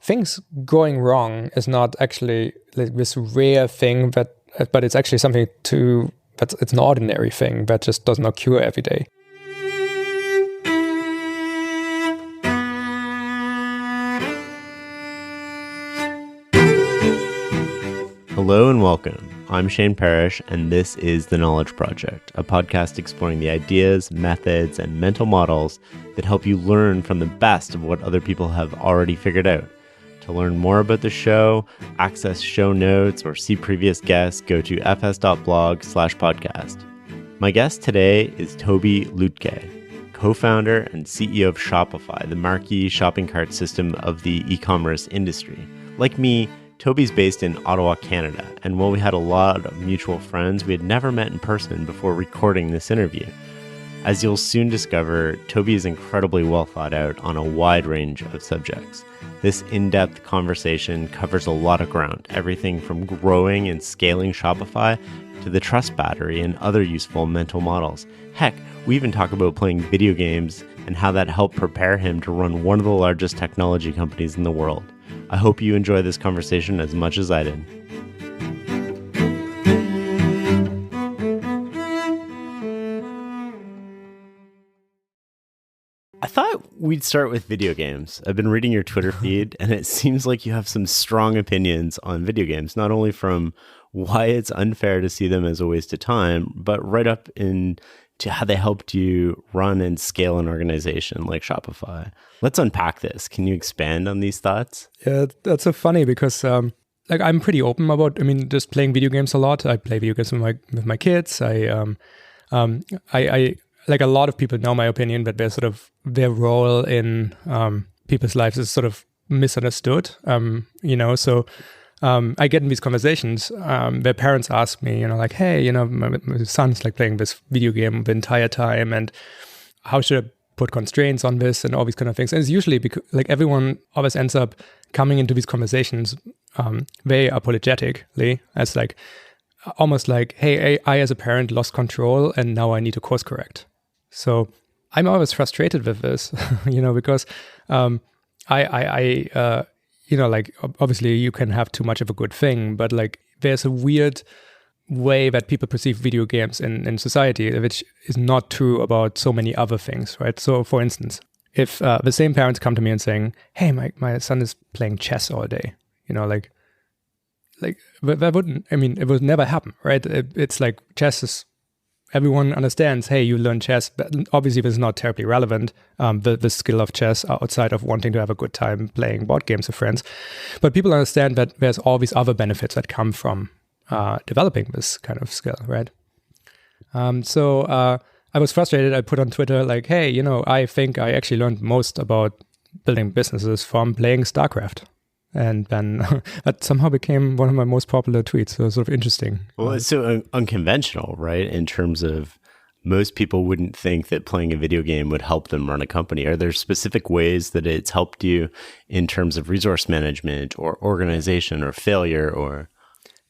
things going wrong is not actually like this rare thing but it's actually something it's an ordinary thing that just does not occur every day. Hello and welcome. I'm Shane Parrish, and this is The Knowledge Project, a podcast exploring the ideas, methods, and mental models that help you learn from the best of what other people have already figured out. To learn more about the show, access show notes, or see previous guests, go to fs.blog/podcast. My guest today is Tobi Lütke, co-founder and CEO of Shopify, the marquee shopping cart system of the e-commerce industry. Like me, Tobi's based in Ottawa, Canada, and while we had a lot of mutual friends, we had never met in person before recording this interview. As you'll soon discover, Tobi is incredibly well thought out on a wide range of subjects. This in-depth conversation covers a lot of ground, everything from growing and scaling Shopify to the trust battery and other useful mental models. Heck, we even talk about playing video games and how that helped prepare him to run one of the largest technology companies in the world. I hope you enjoy this conversation as much as I did. I thought we'd start with video games. I've been reading your Twitter feed, and it seems like you have some strong opinions on video games, not only from why it's unfair to see them as a waste of time, but right up into how they helped you run and scale an organization like Shopify. Let's unpack this. Can you expand on these thoughts? Yeah, that's so funny because I'm pretty open about, just playing video games a lot. I play video games with my kids. I like a lot of people know my opinion, but their role in people's lives is sort of misunderstood. So I get in these conversations where parents ask me, hey, my son's like playing this video game the entire time, and how should I put constraints on this and all these kind of things. And it's usually because everyone always ends up coming into these conversations very apologetically as almost like, hey, I as a parent lost control and now I need to course correct. So I'm always frustrated with this, because obviously you can have too much of a good thing, but there's a weird way that people perceive video games in society, which is not true about so many other things, right? So for instance, if the same parents come to me and saying, hey, my son is playing chess all day, that wouldn't, it would never happen, right? It's like chess is, everyone understands, hey, you learn chess, but obviously this is not terribly relevant, the skill of chess outside of wanting to have a good time playing board games with friends. But people understand that there's all these other benefits that come from developing this kind of skill, right? So I was frustrated. I put on Twitter hey, I think I actually learned most about building businesses from playing StarCraft. And then that somehow became one of my most popular tweets. So it was sort of interesting. Well, it's so unconventional, right? In terms of most people wouldn't think that playing a video game would help them run a company. Are there specific ways that it's helped you in terms of resource management or organization or failure or...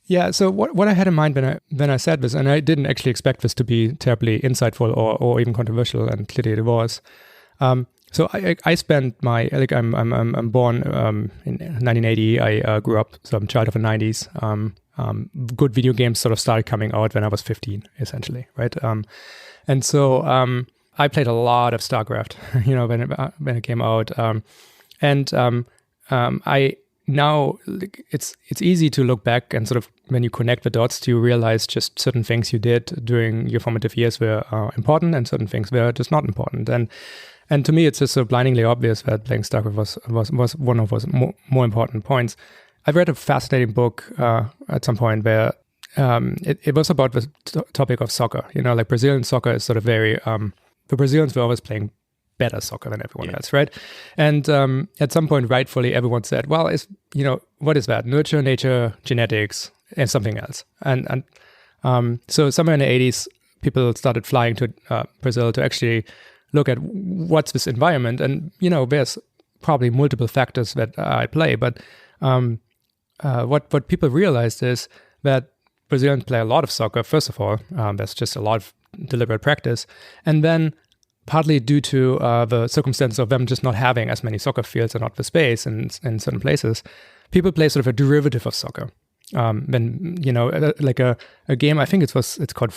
Yeah, so what I had in mind when I said this, and I didn't actually expect this to be terribly insightful or even controversial, and clearly it was. So I spent my I'm born in 1980. I grew up, so I'm a child of the 90s. Good video games sort of started coming out when I was 15, essentially, right? And so I played a lot of StarCraft, when it came out, I. Now it's easy to look back and sort of when you connect the dots to realize just certain things you did during your formative years were important and certain things were just not important. And to me, it's just so blindingly obvious that playing StarCraft was one of those more important points. I read a fascinating book at some point where it was about the topic of soccer. Brazilian soccer is sort of very, the Brazilians were always playing better soccer than everyone else, right? And at some point, rightfully, everyone said, well, what is that? Nurture, nature, genetics, and something else. And so somewhere in the 80s, people started flying to Brazil to actually look at what's this environment. And, there's probably multiple factors that at play, but what people realized is that Brazilians play a lot of soccer, first of all. There's just a lot of deliberate practice. And then partly due to the circumstance of them just not having as many soccer fields and not the space in certain places, people play sort of a derivative of soccer. When like a game, I think it's called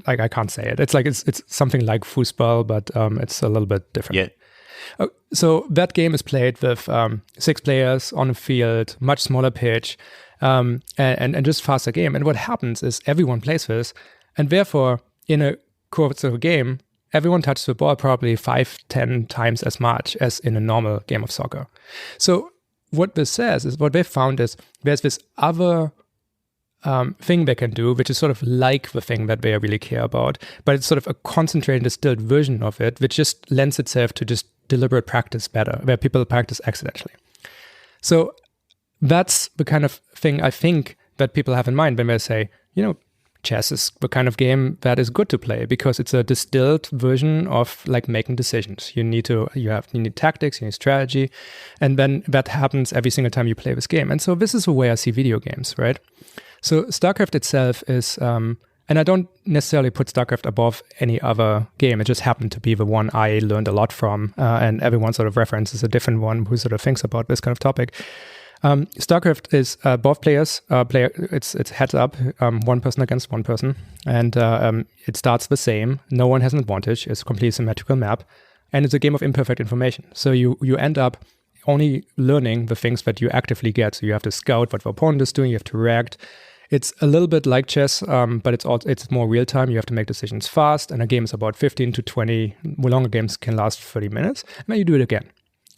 I can't say it. It's something like foosball, but it's a little bit different. Yeah. So that game is played with 6 players on a field, much smaller pitch, and just faster game. And what happens is everyone plays this, and therefore in a course of a game, everyone touches the ball probably 5-10 times as much as in a normal game of soccer. So what this says is, what they found is there's this other thing they can do, which is sort of like the thing that they really care about, but it's sort of a concentrated, distilled version of it, which just lends itself to just deliberate practice better, where people practice accidentally. So that's the kind of thing I think that people have in mind when they say, chess is the kind of game that is good to play because it's a distilled version of like making decisions. You need tactics, you need strategy, and then that happens every single time you play this game. And so this is the way I see video games, right? So StarCraft itself is, and I don't necessarily put StarCraft above any other game. It just happened to be the one I learned a lot from, and everyone sort of references a different one who sort of thinks about this kind of topic. StarCraft is both players. It's heads up, one person against one person, and it starts the same. No one has an advantage. It's a completely symmetrical map, and it's a game of imperfect information. So you end up only learning the things that you actively get. So you have to scout what the opponent is doing. You have to react. It's a little bit like chess, but it's more real time. You have to make decisions fast, and a game is about 15 to 20. Longer games can last 30 minutes, and then you do it again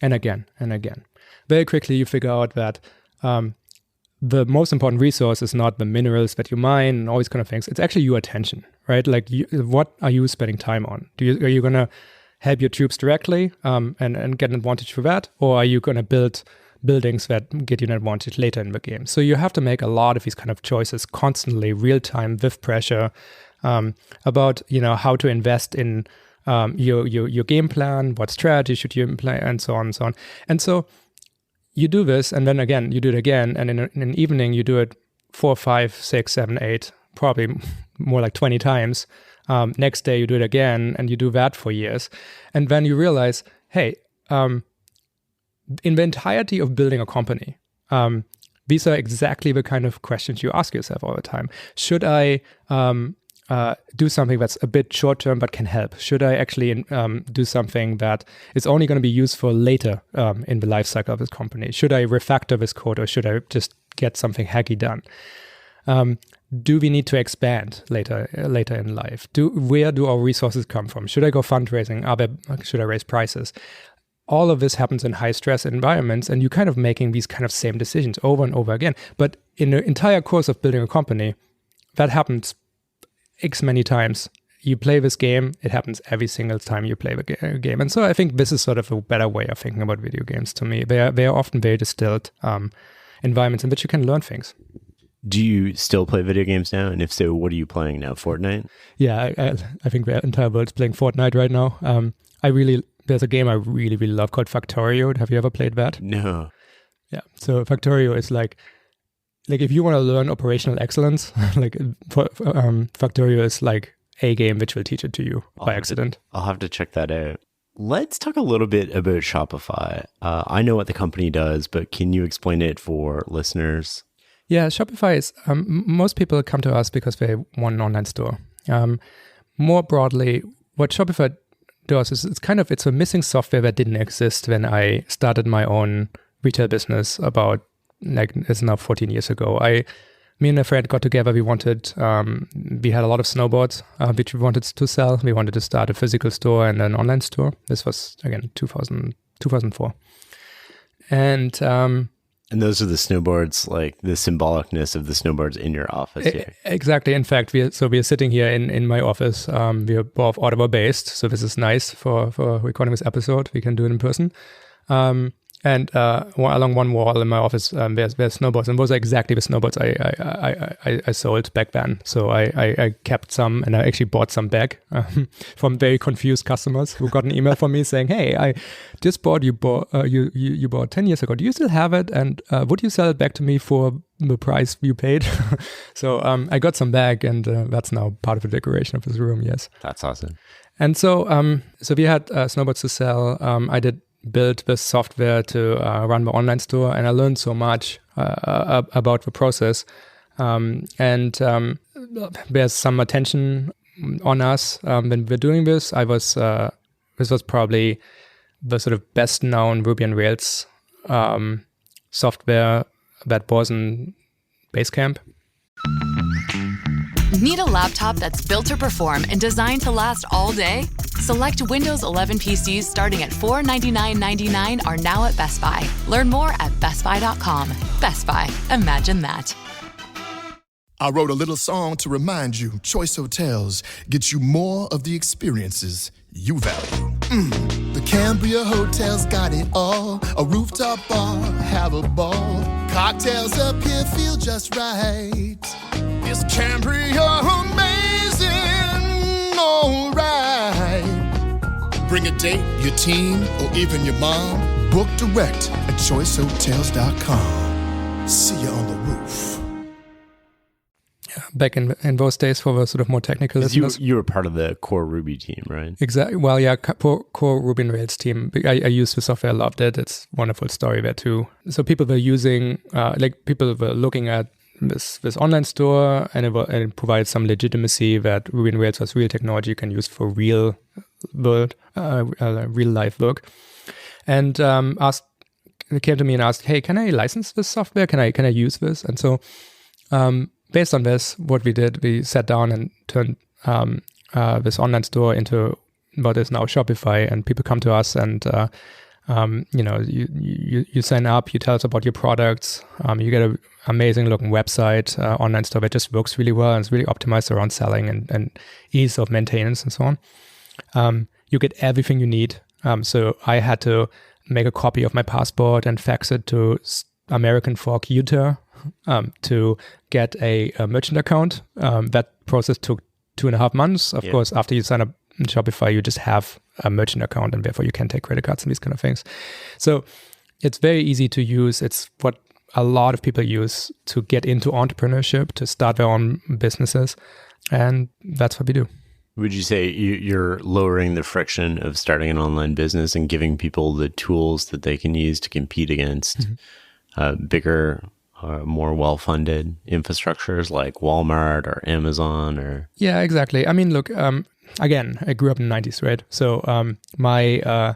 and again and again. Very quickly, you figure out that the most important resource is not the minerals that you mine and all these kind of things. It's actually your attention, right? Like, what are you spending time on? Are you going to help your troops directly and get an advantage for that? Or are you going to build buildings that get you an advantage later in the game? So you have to make a lot of these kind of choices constantly, real time, with pressure, about how to invest in your game plan, what strategy should you implement, and so on and so on. And so you do this, and then again, you do it again, and in an evening, you do it 4, 5, 6, 7, 8, probably more like 20 times. Next day, you do it again, and you do that for years. And then you realize, hey, in the entirety of building a company, these are exactly the kind of questions you ask yourself all the time. Should I do something that's a bit short-term but can help? Should I actually do something that is only going to be useful later in the life cycle of this company? Should I refactor this code, or should I just get something hacky done? Do we need to expand later in life? Where do our resources come from? Should I go fundraising? Should I raise prices? All of this happens in high-stress environments, and you're kind of making these kind of same decisions over and over again. But in the entire course of building a company, that happens X many times. You play this game, it happens every single time you play the game. And so I think this is sort of a better way of thinking about video games to me. They are often very distilled environments in which you can learn things. Do you still play video games now? And if so, what are you playing now? Fortnite? Yeah, I think the entire world's playing Fortnite right now. There's a game I really, really love called Factorio. Have you ever played that? No. Yeah. So Factorio is like if you want to learn operational excellence, Factorio is like a game which will teach it to you by accident. I'll have to check that out. Let's talk a little bit about Shopify. I know what the company does, but can you explain it for listeners? Yeah, Shopify is, most people come to us because they want an online store. More broadly, what Shopify does is it's a missing software that didn't exist when I started my own retail business it's now 14 years ago. Me and a friend got together. We had a lot of snowboards, which we wanted to sell. We wanted to start a physical store and an online store. This was, again, 2004. And those are the snowboards, like the symbolicness of the snowboards in your office here. Exactly. In fact, we are sitting here in my office. We are both Ottawa based, so this is nice for recording this episode. We can do it in person. And along one wall in my office, there's snowboards, and those are exactly the snowboards I sold back then. So I kept some, and I actually bought some back from very confused customers who got an email from me saying, "Hey, I just bought you bought 10 years ago. Do you still have it? And would you sell it back to me for the price you paid. So I got some back, and that's now part of the decoration of this room. Yes, that's awesome. And so we had snowboards to sell. I did build this software to run my online store, and I learned so much about the process. And there's some attention on us when we're doing this. This was probably the sort of best known Ruby on Rails software that was in Basecamp. Need a laptop that's built to perform and designed to last all day? Select Windows 11 PCs starting at $499.99 are now at Best Buy. Learn more at bestbuy.com. Best Buy. Imagine that. I wrote a little song to remind you, Choice Hotels get you more of the experiences you value. The Cambria Hotel's got it all. A rooftop bar, have a ball. Cocktails up here feel just right. Is Cambria amazing? All right. Bring a date, your team, or even your mom. Book direct at choicehotels.com. See you on the roof. Back in those days, for the sort of more technical listeners. You were part of the core Ruby team, right? Exactly. Well, yeah, core Ruby on Rails team. I used the software, I loved it. It's a wonderful story there too. So people were using, people were looking at this online store, and it provided some legitimacy that Ruby on Rails was real technology you can use for real world, real life work. And they came to me and asked, "Hey, can I license this software? Can I use this?" And so, based on this, what we did, we sat down and turned this online store into what is now Shopify, and people come to us and you sign up, you tell us about your products, you get an amazing looking website, online store that just works really well and it's really optimized around selling and ease of maintenance and so on. You get everything you need. So I had to make a copy of my passport and fax it to American Fork, Utah, to get a merchant account. That process took 2.5 months. Of course, after you sign up in Shopify, you just have a merchant account, and therefore you can take credit cards and these kind of things. So it's very easy to use. It's what a lot of people use to get into entrepreneurship, to start their own businesses. And that's what we do. Would you say you're lowering the friction of starting an online business and giving people the tools that they can use to compete against bigger, more well-funded infrastructures like Walmart or Amazon? Or Yeah, exactly. I mean, look, again, I grew up in the 90s, right? So my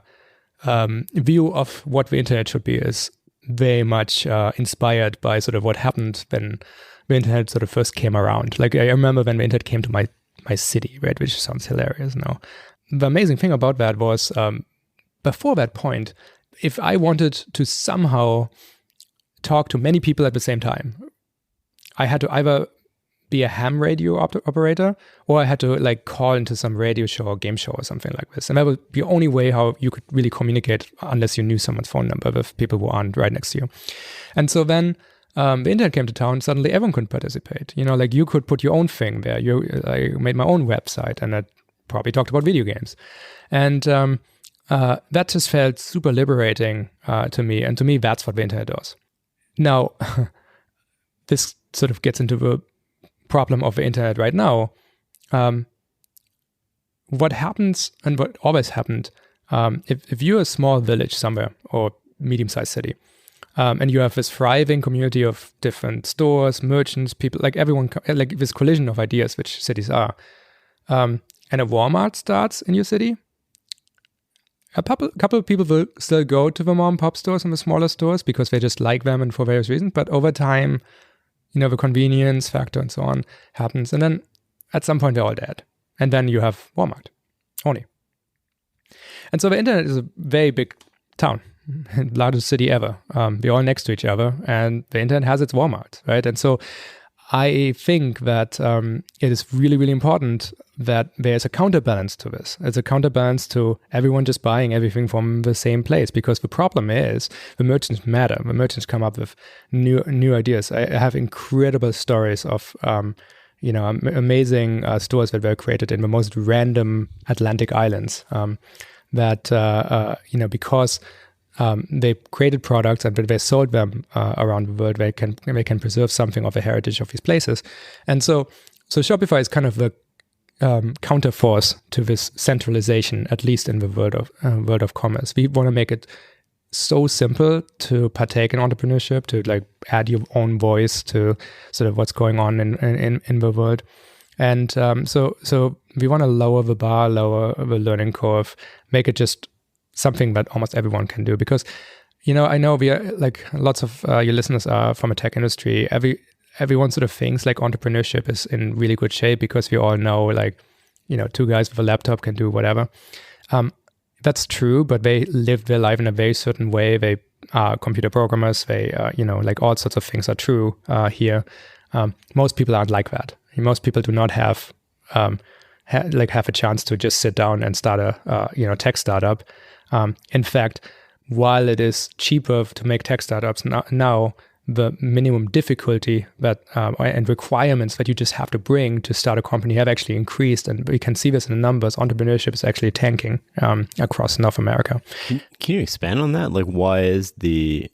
view of what the internet should be is very much inspired by sort of what happened when the internet sort of first came around. Like, I remember when the internet came to my city, right? Which sounds hilarious now. The amazing thing about that was, before that point, if I wanted to somehow talk to many people at the same time, I had to either be a ham radio operator, or I had to like call into some radio show or game show or something like this. And that was the only way how you could really communicate, unless you knew someone's phone number with people who aren't right next to you. And so then the internet came to town, suddenly everyone could participate. You know, like you could put your own thing there. I made my own website, and I probably talked about video games. And that just felt super liberating to me. And to me, that's what the internet does. Now, this sort of gets into the problem of the internet right now. What happens, and what always happened, if you're a small village somewhere or medium-sized city, and you have this thriving community of different stores, merchants, people, like everyone, like this collision of ideas, which cities are, and a Walmart starts in your city, a couple of people will still go to the mom and pop stores and the smaller stores because they just like them and for various reasons. But over time, you know, the convenience factor and so on happens. And then at some point, they're all dead. And then you have Walmart only. And so the internet is a very big town, largest city ever. We're all next to each other, and the internet has its Walmart, right? And so I think that it is really, really important that there's a counterbalance to this. It's a counterbalance to everyone just buying everything from the same place, because the problem is the merchants matter. The merchants come up with new ideas. I have incredible stories of amazing stores that were created in the most random Atlantic islands. Because they created products and they sold them around the world. They can preserve something of the heritage of these places. And so Shopify is kind of the counterforce to this centralization, at least in the world of commerce. We want to make it so simple to partake in entrepreneurship, to like add your own voice to sort of what's going on in the world. And so we want to lower the bar, lower the learning curve, make it just something that almost everyone can do. Because, I know we are like lots of your listeners are from a tech industry. Everyone sort of thinks like entrepreneurship is in really good shape because we all know like, two guys with a laptop can do whatever. That's true, but they live their life in a very certain way. They are computer programmers. They, like all sorts of things are true here. Most people aren't like that. Most people do not have a chance to just sit down and start a tech startup. In fact, while it is cheaper to make tech startups now, the minimum difficulty that and requirements that you just have to bring to start a company have actually increased, and we can see this in the numbers. Entrepreneurship is actually tanking across North America. Can you expand on that? Like, why is the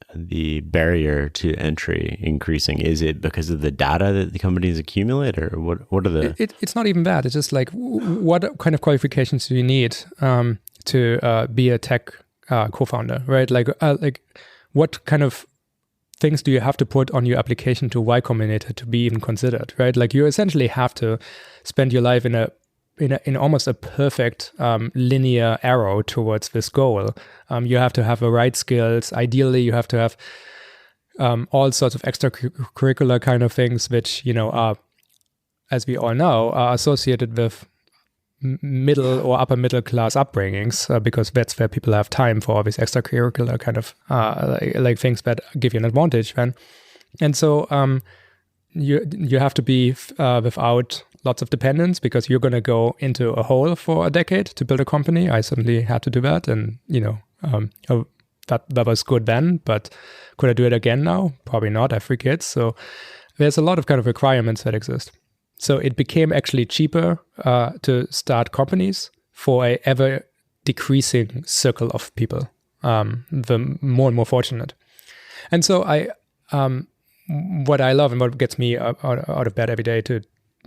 barrier to entry increasing? Is it because of the data that the companies accumulate, or what are the? It's not even that. It's just like, what kind of qualifications do you need to be a tech co-founder, right? Like what kind of things do you have to put on your application to Y Combinator to be even considered, right? Like you essentially have to spend your life in almost a perfect linear arrow towards this goal. You have to have the right skills. Ideally, you have to have all sorts of extracurricular kind of things, which are, as we all know, are associated with middle or upper middle class upbringings, because that's where people have time for all these extracurricular kind of like things that give you an advantage then. And so you have to be without lots of dependence, because you're going to go into a hole for a decade to build a company. I certainly had to do that, and that was good then, but could I do it again now? Probably not. I have 3 kids, so there's a lot of kind of requirements that exist. So it became actually cheaper to start companies for a ever decreasing circle of people, the more and more fortunate. And so what I love and what gets me out of bed every day to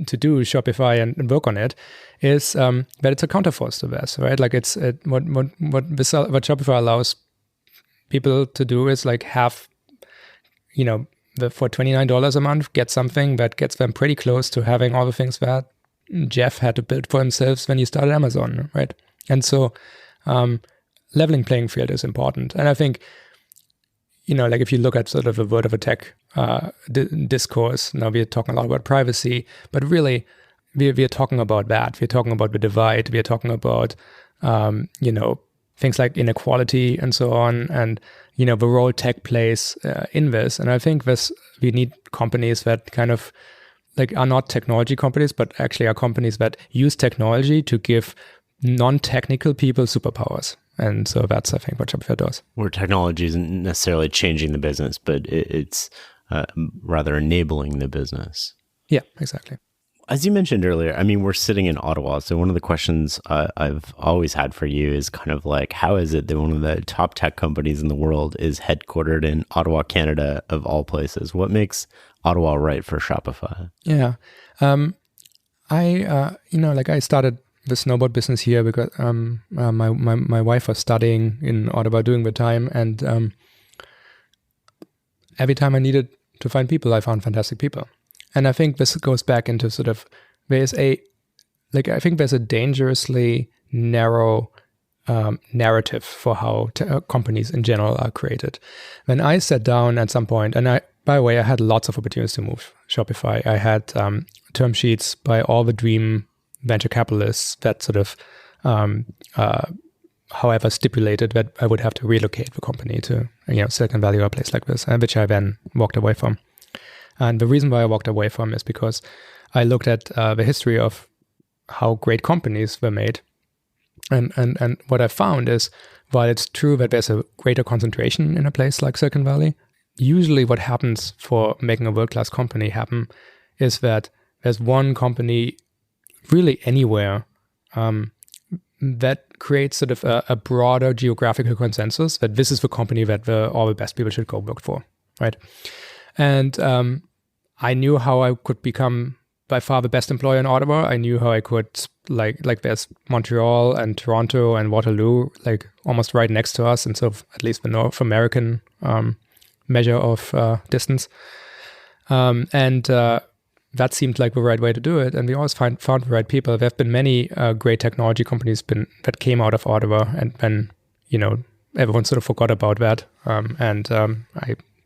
do Shopify and work on it is that it's a counterforce to this, right? Like what Shopify allows people to do is like have, for $29 a month, get something that gets them pretty close to having all the things that Jeff had to build for himself when he started Amazon, right? And so leveling playing field is important. And I think, like if you look at sort of the world of a tech discourse, now we're talking a lot about privacy, but really we're talking about that. We're talking about the divide. We're talking about, things like inequality and so on, and the role tech plays in this. And I think we need companies that kind of like are not technology companies, but actually are companies that use technology to give non-technical people superpowers. And so that's, I think, what Shopify does. Where technology isn't necessarily changing the business, but it's rather enabling the business. Yeah, exactly. As you mentioned earlier, I mean, we're sitting in Ottawa. So one of the questions I've always had for you is kind of like, how is it that one of the top tech companies in the world is headquartered in Ottawa, Canada, of all places? What makes Ottawa right for Shopify? Yeah. I started the snowboard business here because my wife was studying in Ottawa during the time. And every time I needed to find people, I found fantastic people. And I think this goes back into sort of, I think there's a dangerously narrow narrative for how companies in general are created. When I sat down at some point, and by the way, I had lots of opportunities to move Shopify. I had term sheets by all the dream venture capitalists that sort of, however, stipulated that I would have to relocate the company to Silicon Valley or a place like this, which I then walked away from. And the reason why I walked away from is because I looked at the history of how great companies were made. And what I found is, while it's true that there's a greater concentration in a place like Silicon Valley, usually what happens for making a world-class company happen is that there's one company really anywhere that creates sort of a broader geographical consensus that this is the company that all the best people should go work for, right? And I knew how I could become by far the best employer in Ottawa. I knew how I could, like there's Montreal and Toronto and Waterloo, like almost right next to us, and so at least the North American measure of distance. That seemed like the right way to do it, and we always found the right people. There have been many great technology companies that came out of Ottawa, and then everyone sort of forgot about that.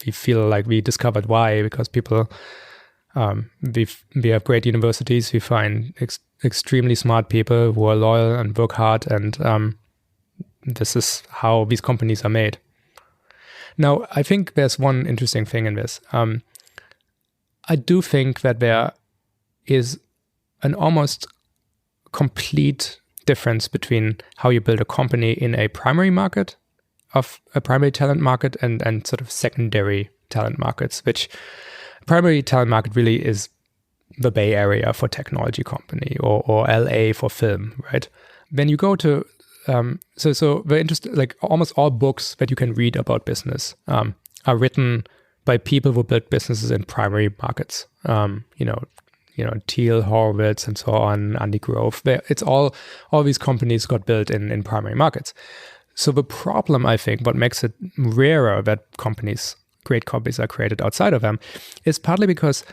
We feel like we discovered why, because people, we have great universities. We find extremely smart people who are loyal and work hard, and this is how these companies are made. Now, I think there's one interesting thing in this. I do think that there is an almost complete difference between how you build a company in a primary market, of a primary talent market, and sort of secondary talent markets, which primary talent market really is the Bay Area for technology company, or LA for film, right? When you go to, so the interest, like almost all books that you can read about business are written by people who build businesses in primary markets. Thiel, Horowitz, and so on, Andy Grove. It's all these companies got built in primary markets. So the problem, I think, what makes it rarer that great companies are created outside of them, is partly because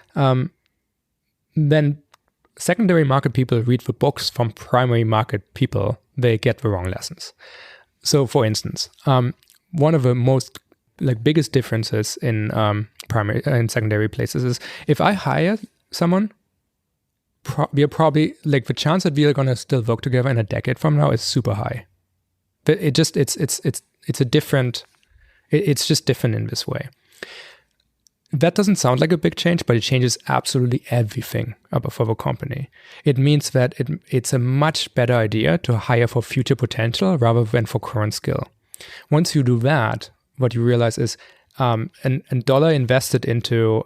then secondary market people read the books from primary market people, they get the wrong lessons. So, for instance, one of the most biggest differences in primary and secondary places is if I hire someone, we are probably the chance that we are gonna still work together in a decade from now is super high. But it's just different in this way. That doesn't sound like a big change, but it changes absolutely everything for the company. It means that it's a much better idea to hire for future potential rather than for current skill. Once you do that, what you realize is a dollar invested into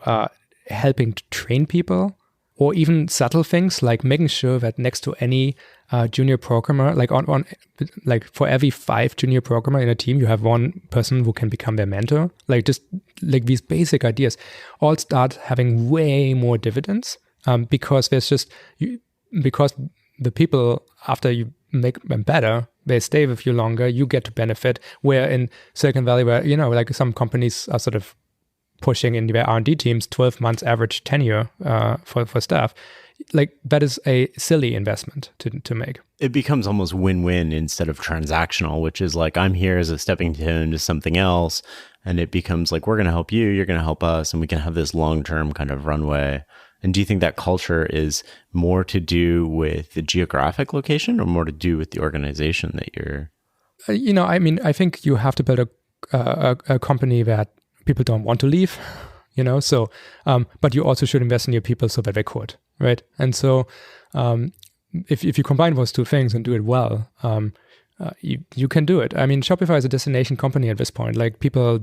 helping to train people, or even subtle things like making sure that next to any junior programmer, for every 5 junior programmer in a team, you have one person who can become their mentor. These basic ideas all start having way more dividends because because the people, after you make them better, they stay with you longer, you get to benefit. Where in Silicon Valley, where, some companies are sort of pushing in their R&D teams 12 months average tenure for staff, that is a silly investment to make. It becomes almost win-win instead of transactional, which is I'm here as a stepping stone to something else. And it becomes we're going to help you, you're going to help us, and we can have this long-term kind of runway. And do you think that culture is more to do with the geographic location or more to do with the organization that you're? I think you have to build a company that people don't want to leave, so, but you also should invest in your people so that they could, right? And so if you combine those two things and do it well, you can do it. I mean, Shopify is a destination company at this point. The people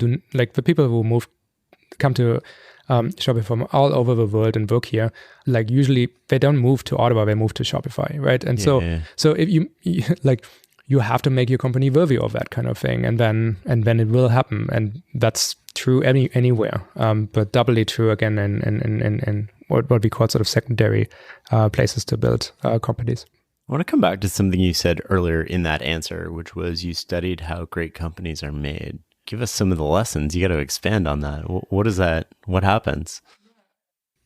who come to Shopify from all over the world and work here, usually they don't move to Ottawa, they move to Shopify, right? And so if you have to make your company worthy of that kind of thing, and then it will happen. And that's true anywhere, but doubly true again in what we call sort of secondary places to build companies. I want to come back to something you said earlier in that answer, which was you studied how great companies are made. Give us some of the lessons. You got to expand on that. What is that? What happens?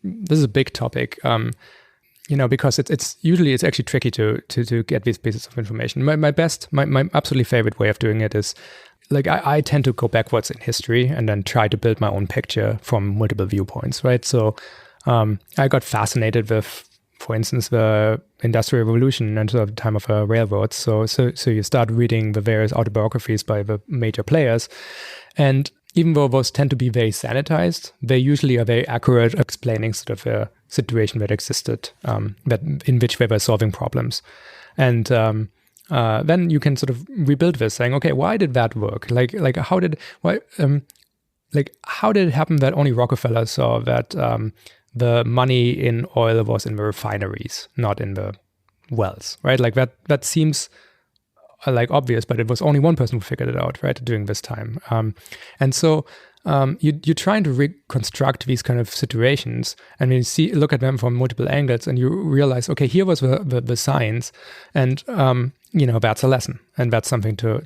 This is a big topic, because it's actually tricky to get these pieces of information. My absolutely favorite way of doing it is I tend to go backwards in history and then try to build my own picture from multiple viewpoints, right? So I got fascinated with, for instance, the Industrial Revolution and the time of railroads. So you start reading the various autobiographies by the major players. And even though those tend to be very sanitized, they usually are very accurate explaining sort of a situation that existed, in which they were solving problems. And then you can sort of rebuild this, saying, okay, why did that work? How did it happen that only Rockefeller saw that the money in oil was in the refineries, not in the wells, right? That seems like obvious, but it was only one person who figured it out, right, during this time. And so you're trying to reconstruct these kind of situations, and you look at them from multiple angles, and you realize, okay, here was the science, and that's a lesson, and that's something to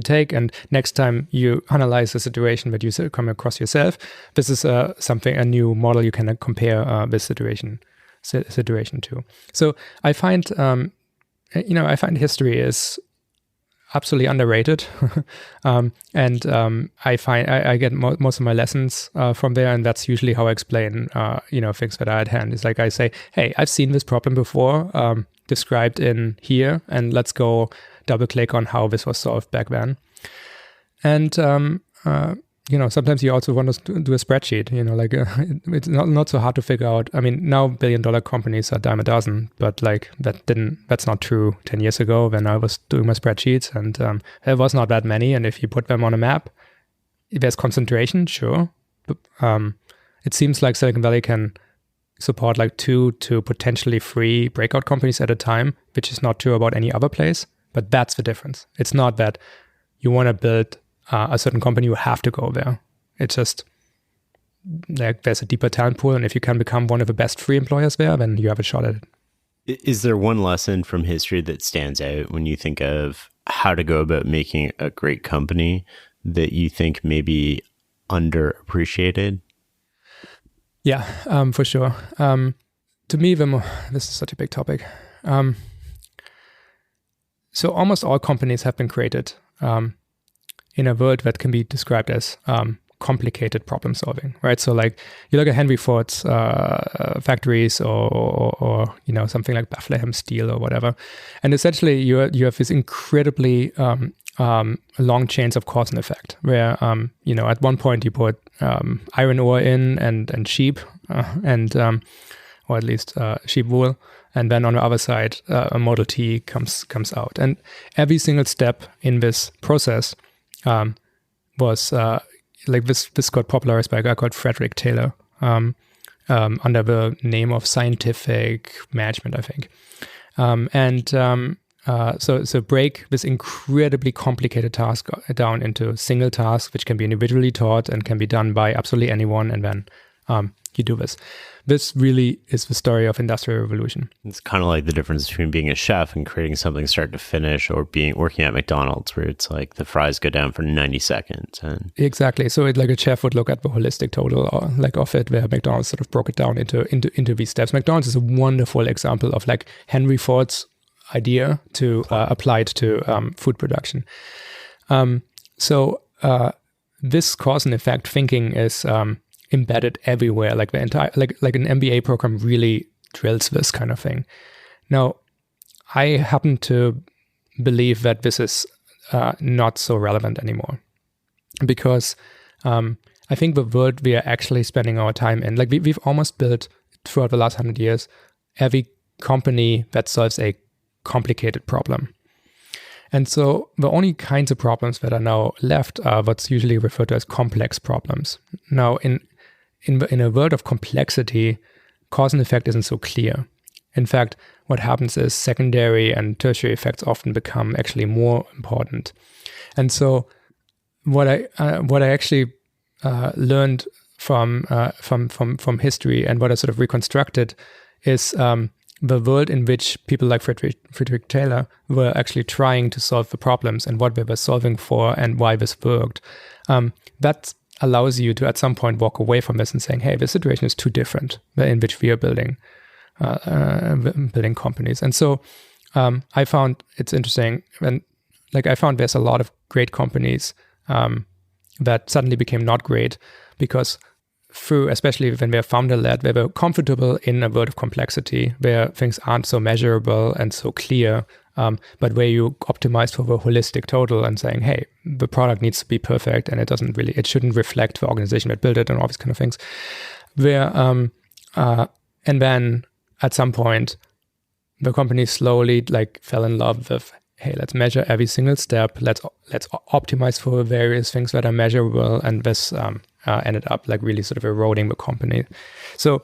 take. And next time you analyze a situation that you come across yourself, this is a new model you can compare this situation to. So I find history is absolutely underrated, and I find I get most of my lessons from there, and that's usually how I explain things that are at hand. It's like I say, hey, I've seen this problem before, described in here, and let's go double click on how this was solved back then. And sometimes you also want to do a spreadsheet. It's not so hard to figure out. I mean, now billion-dollar companies are dime a dozen, but like that's not true 10 years ago when I was doing my spreadsheets, and there was not that many. And if you put them on a map, there's concentration, sure. But it seems like Silicon Valley can support like 2 to potentially 3 breakout companies at a time, which is not true about any other place. But that's the difference. It's not that you want to build a certain company, you have to go there. It's just like there's a deeper talent pool, and if you can become one of the best 3 employers there, then you have a shot at it. Is there one lesson from history that stands out when you think of how to go about making a great company that you think may be underappreciated? Yeah, for sure. To me, this is such a big topic. So almost all companies have been created in a world that can be described as complicated problem solving, right? So like you look at Henry Ford's factories or something like Bethlehem Steel or whatever, and essentially you have this incredibly long chains of cause and effect where at one point you put iron ore in and sheep or at least sheep wool, and then on the other side a Model T comes out, and every single step in this process was like this got popularized by a guy called Frederick Taylor under the name of scientific management, I think. So break this incredibly complicated task down into single tasks, which can be individually taught and can be done by absolutely anyone, and then you do this. This really is the story of Industrial Revolution. It's kind of like the difference between being a chef and creating something start to finish, or working at McDonald's, where it's like the fries go down for 90 seconds. And exactly. So like a chef would look at the holistic total of it, where McDonald's sort of broke it down into these steps. McDonald's is a wonderful example of like Henry Ford's idea to applied to food production. So this cause and effect thinking is embedded everywhere. Like the entire like an MBA program really drills this kind of thing. Now, I happen to believe that this is not so relevant anymore, because I think the world we are actually spending our time in, like we've almost built throughout the last 100 years every company that solves a complicated problem. And so the only kinds of problems that are now left are what's usually referred to as complex problems. Now, in a world of complexity, cause and effect isn't so clear. In fact, what happens is secondary and tertiary effects often become actually more important. And so what I actually learned from history, and what I sort of reconstructed, is the world in which people like Frederick Taylor were actually trying to solve the problems and what they were solving for and why this worked. That allows you to at some point walk away from this and saying, hey, this situation is too different in which we are building companies. And so I found it's interesting, and like I found there's a lot of great companies that suddenly became not great because especially when they're founder-led, they were comfortable in a world of complexity where things aren't so measurable and so clear, but where you optimize for the holistic total and saying, hey, the product needs to be perfect and it shouldn't reflect the organization that built it and all these kind of things. Where, and then at some point, the company slowly like fell in love with, hey, let's measure every single step. Let's optimize for various things that are measurable, and this ended up like really sort of eroding the company. So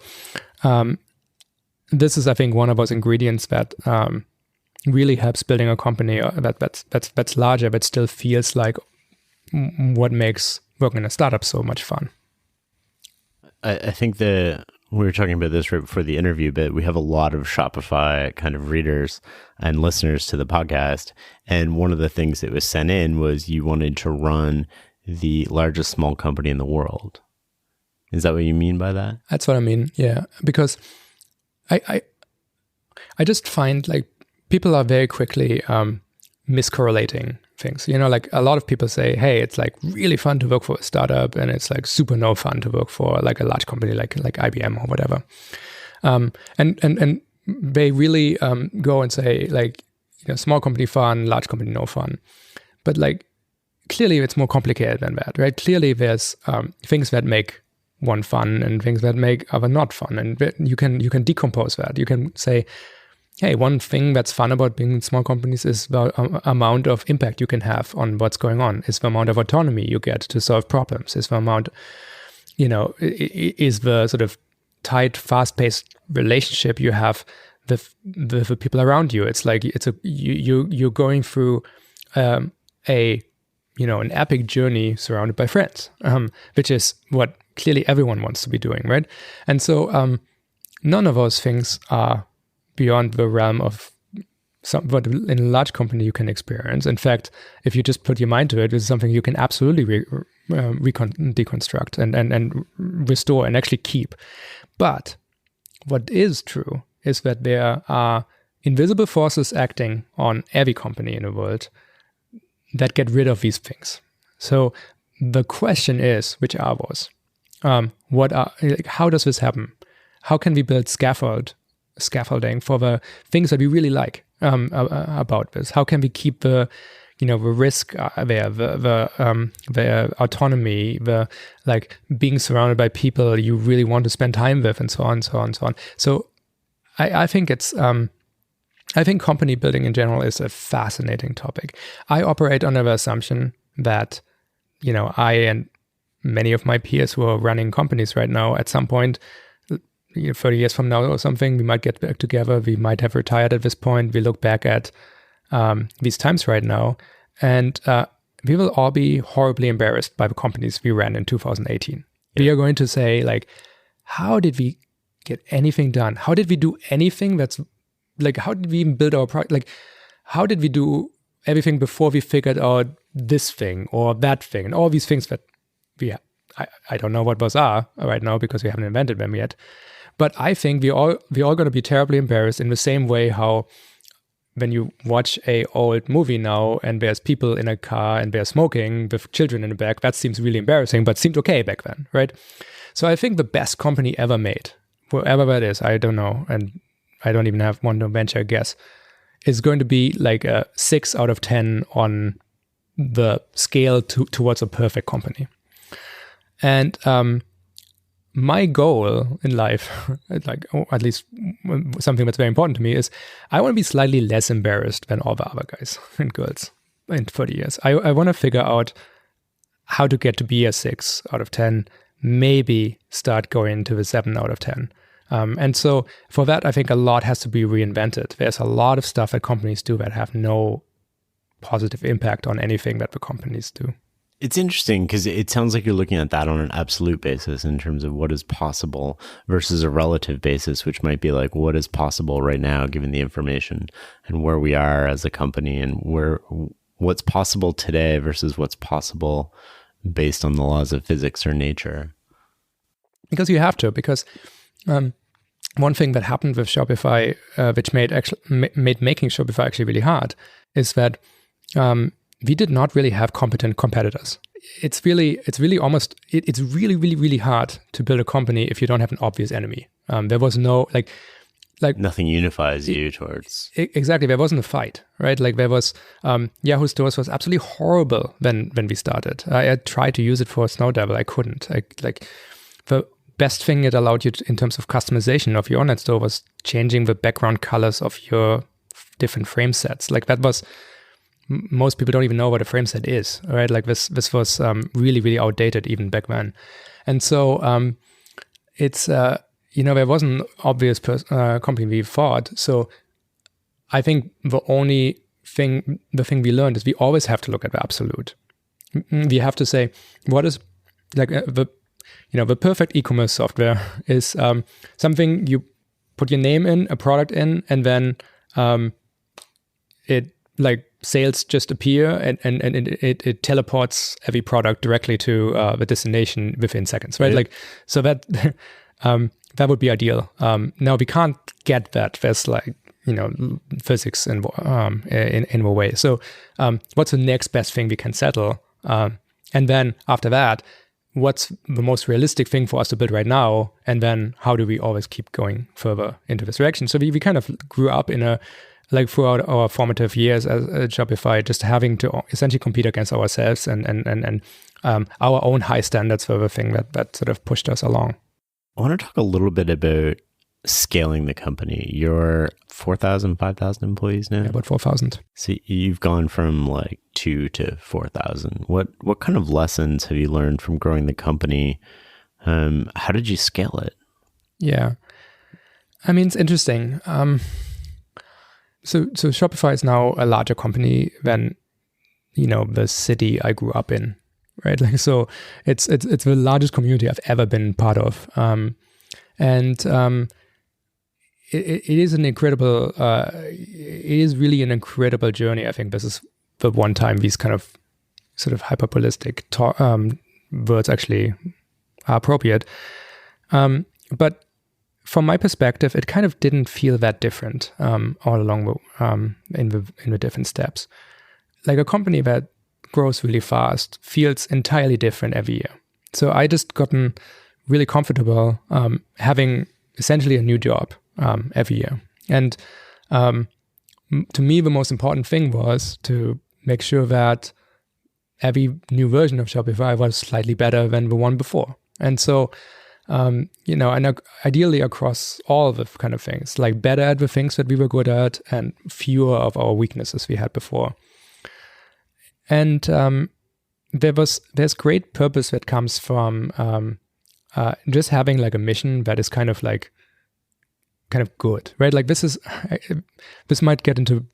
this is, I think, one of those ingredients that really helps building a company that's larger, but still feels like what makes working in a startup so much fun. I think we were talking about this right before the interview, but we have a lot of Shopify kind of readers and listeners to the podcast. And one of the things that was sent in was you wanted to run the largest small company in the world. Is that what you mean by that? That's what I mean, yeah. Because I just find like people are very quickly miscorrelating things. You know, like a lot of people say, hey, it's like really fun to work for a startup and it's like super no fun to work for like a large company like IBM or whatever. And they really go and say like, you know, small company fun, large company no fun. But like clearly it's more complicated than that, right? Clearly there's things that make one fun and things that make other not fun. And you can decompose that. You can say, hey, one thing that's fun about being in small companies is the amount of impact you can have on what's going on, is the amount of autonomy you get to solve problems, is the amount, you know, is the sort of tight, fast-paced relationship you have with the people around you. It's like you're going through an epic journey surrounded by friends, which is what clearly everyone wants to be doing, right? And so none of those things are beyond the realm of what in a large company you can experience. In fact, if you just put your mind to it, it's something you can absolutely deconstruct and restore and actually keep. But what is true is that there are invisible forces acting on every company in the world that get rid of these things. So the question is, which are those? How does this happen? How can we build scaffolding for the things that we really like about this? How can we keep the risk there, the autonomy, the like being surrounded by people you really want to spend time with, and so on, so on, so on. So I think it's I think company building in general is a fascinating topic. I operate under the assumption that, you know, I and many of my peers who are running companies right now, at some point, 30 years from now or something, we might get back together. We might have retired at this point. We look back at these times right now, and we will all be horribly embarrassed by the companies we ran in 2018. Yeah. We are going to say, like, how did we get anything done? How did we do anything that's like, how did we even build our product? Like, how did we do everything before we figured out this thing or that thing and all these things that I don't know what those are right now because we haven't invented them yet. But I think we're all going to be terribly embarrassed in the same way how when you watch a old movie now and there's people in a car and they're smoking with children in the back, that seems really embarrassing, but seemed okay back then, right? So I think the best company ever made, wherever that is, I don't know, and I don't even have one to venture a guess, is going to be like a 6 out of 10 on the scale towards a perfect company. And my goal in life, like, or at least something that's very important to me, is I want to be slightly less embarrassed than all the other guys and girls in 30 years. I want to figure out how to get to be a 6 out of 10, maybe start going to the 7 out of 10. And so for that, I think a lot has to be reinvented. There's a lot of stuff that companies do that have no positive impact on anything that the companies do. It's interesting because it sounds like you're looking at that on an absolute basis in terms of what is possible versus a relative basis, which might be like what is possible right now given the information and where we are as a company and what's possible today versus what's possible based on the laws of physics or nature. Because you have to, because one thing that happened with Shopify, which made making Shopify actually really hard, is that we did not really have competent competitors. It's really hard to build a company if you don't have an obvious enemy. There was no like nothing unifies you towards exactly. There wasn't a fight, right? Like there was Yahoo Stores was absolutely horrible when we started. I tried to use it for Snowdevil, I couldn't. Like the best thing it allowed you in terms of customization of your online store was changing the background colors of your different frame sets. Like that was. Most people don't even know what a frame set is, right? Like this was really, really outdated even back then. And so it's, there wasn't an obvious company we fought. So I think the thing we learned is we always have to look at the absolute. We have to say, what is like the perfect e-commerce software is something you put your name in, a product in, and then it like sales just appear and it teleports every product directly to the destination within seconds, right? Like, so that that would be ideal. Now we can't get that. There's like, physics in the way. So what's the next best thing we can settle? And then after that, what's the most realistic thing for us to build right now? And then how do we always keep going further into this direction? So we kind of grew up throughout our formative years as Shopify, just having to essentially compete against ourselves and our own high standards for the thing that sort of pushed us along. I want to talk a little bit about scaling the company. You're 4,000, 5,000 employees now? Yeah, about 4,000. So you've gone from like 2 to 4,000. What kind of lessons have you learned from growing the company? How did you scale it? Yeah. I mean, it's interesting. So Shopify is now a larger company than, the city I grew up in, right? Like, so it's the largest community I've ever been part of. It is an incredible, it is really an incredible journey. I think this is the one time these kind of sort of hyperbolistic words actually are appropriate. But from my perspective, it kind of didn't feel that different all along in the different steps. Like a company that grows really fast feels entirely different every year. So I just gotten really comfortable having essentially a new job every year. And to me, the most important thing was to make sure that every new version of Shopify was slightly better than the one before. And so, and ideally across all the kind of things, like better at the things that we were good at and fewer of our weaknesses we had before. And there's great purpose that comes from just having like a mission that is kind of good, right? Like this might get into,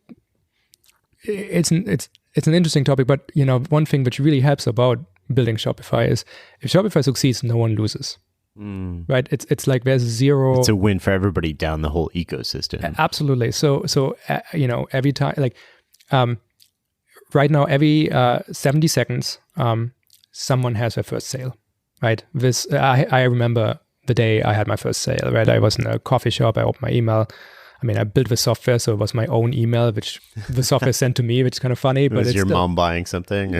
it's an interesting topic, but one thing which really helps about building Shopify is if Shopify succeeds, no one loses, right? It's like there's zero. It's a win for everybody down the whole ecosystem. Absolutely. So every time, like right now, every 70 seconds, someone has their first sale, right? I remember the day I had my first sale, right? I was in a coffee shop. I opened my email. I mean, I built the software, so it was my own email, which the software sent to me, which is kind of funny. But was your mom buying something?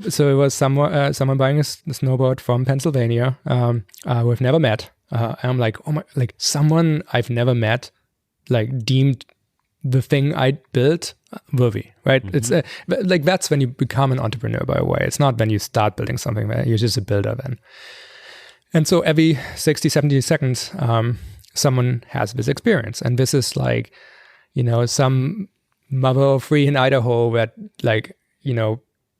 So it was someone buying a snowboard from Pennsylvania who I've never met. And I'm like, oh my, like someone I've never met, like deemed the thing I built worthy, right? Mm-hmm. It's like that's when you become an entrepreneur, by the way. It's not when you start building something, where you're just a builder then. And so every 60, 70 seconds, someone has this experience. And this is like, some mother of three in Idaho that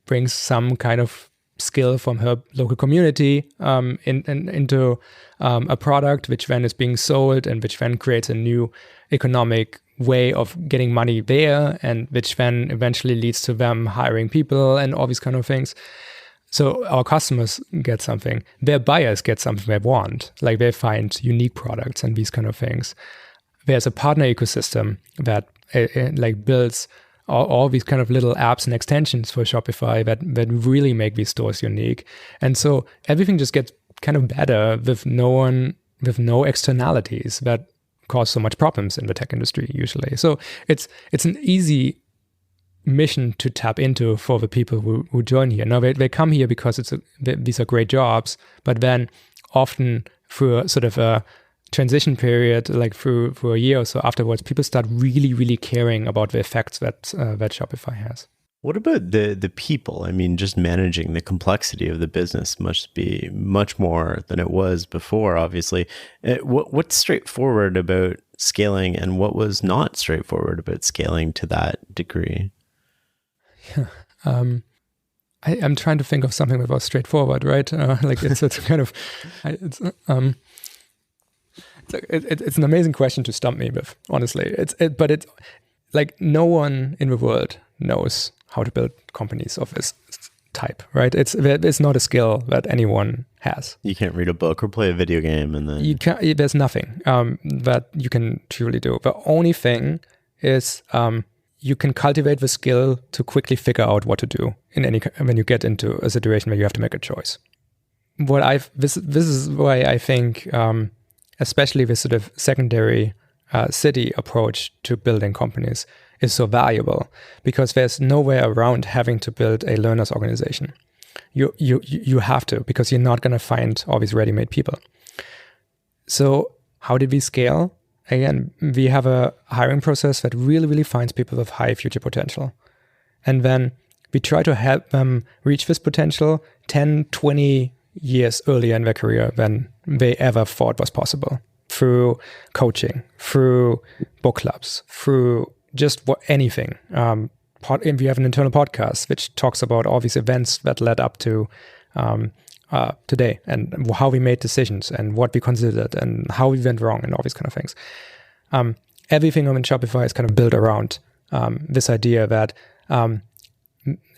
brings some kind of skill from her local community into a product, which then is being sold and which then creates a new economic way of getting money there, and which then eventually leads to them hiring people and all these kind of things. So our customers get something, their buyers get something they want, like they find unique products and these kind of things. There's a partner ecosystem that builds all these kind of little apps and extensions for Shopify that really make these stores unique. And so everything just gets kind of better with no externalities that cause so much problems in the tech industry usually. So it's an easy mission to tap into for the people who join here. Now they come here because these are great jobs, but then often through sort of a transition period, like through a year or so afterwards, people start really, really caring about the effects that Shopify has. What about the people? I mean, just managing the complexity of the business must be much more than it was before, obviously. What's straightforward about scaling and what was not straightforward about scaling to that degree? I'm trying to think of something that was straightforward, right? It's kind of, it's an amazing question to stump me with, honestly. like no one in the world knows how to build companies of this type, right? It's not a skill that anyone has. You can't read a book or play a video game, and then there's nothing that you can truly do. The only thing is you can cultivate the skill to quickly figure out what to do when you get into a situation where you have to make a choice. This is why I think, especially this sort of secondary city approach to building companies is so valuable, because there's no way around having to build a learners organization. You have to, because you're not going to find all these ready-made people. So how did we scale? Again, we have a hiring process that really, really finds people with high future potential. And then we try to help them reach this potential 10, 20 years earlier in their career than they ever thought was possible, through coaching, through book clubs, through just anything. We have an internal podcast which talks about all these events that led up to today, and how we made decisions and what we considered and how we went wrong and all these kind of things. Everything on Shopify is kind of built around this idea that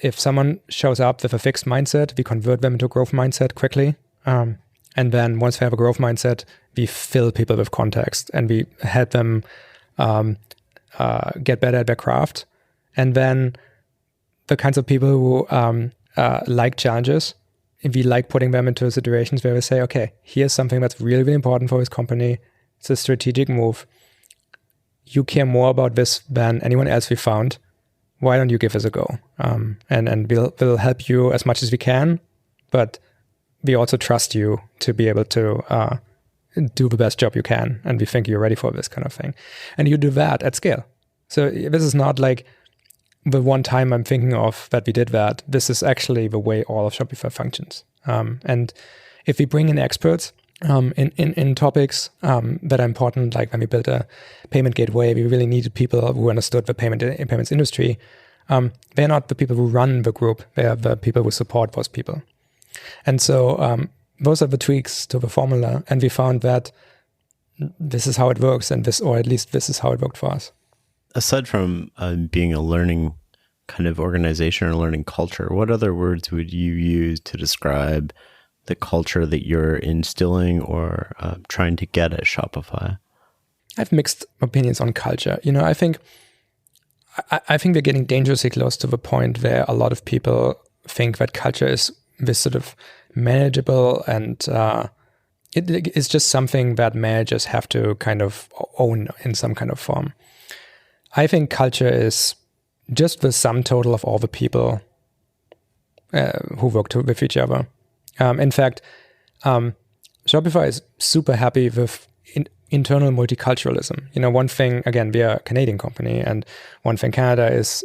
if someone shows up with a fixed mindset, we convert them into a growth mindset quickly. And then once they have a growth mindset, we fill people with context and we help them get better at their craft. And then the kinds of people who like challenges, we like putting them into situations where we say, okay, here's something that's really, really important for this company. It's a strategic move. You care more about this than anyone else we found. Why don't you give us a go? And we'll help you as much as we can, but we also trust you to be able to do the best job you can, and we think you're ready for this kind of thing. And you do that at scale. So this is not like the one time I'm thinking of that we did that. This is actually the way all of Shopify functions. And if we bring in experts in topics that are important, like when we built a payment gateway, we really needed people who understood the payments industry. They're not the people who run the group. They are the people who support those people. And so those are the tweaks to the formula. And we found that this is how it works, or at least this is how it worked for us. Aside from being a learning kind of organization or learning culture, what other words would you use to describe the culture that you're instilling or trying to get at Shopify? I have mixed opinions on culture. I think we're getting dangerously close to the point where a lot of people think that culture is this sort of manageable, and it is just something that managers have to kind of own in some kind of form. I think culture is just the sum total of all the people who work with each other. In fact, Shopify is super happy with internal multiculturalism. One thing, again, we are a Canadian company, and one thing Canada is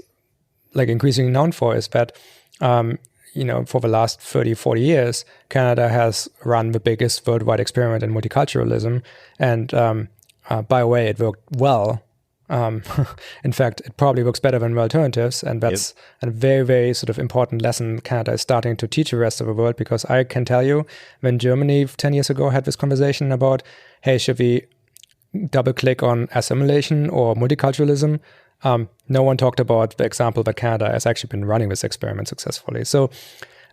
like increasingly known for is that, for the last 30, 40 years, Canada has run the biggest worldwide experiment in multiculturalism. And by the way, it worked well. In fact, it probably works better than alternatives, and that's a very, very sort of important lesson Canada is starting to teach the rest of the world. Because I can tell you, when Germany 10 years ago had this conversation about, hey, should we double click on assimilation or multiculturalism, no one talked about the example that Canada has actually been running this experiment successfully. So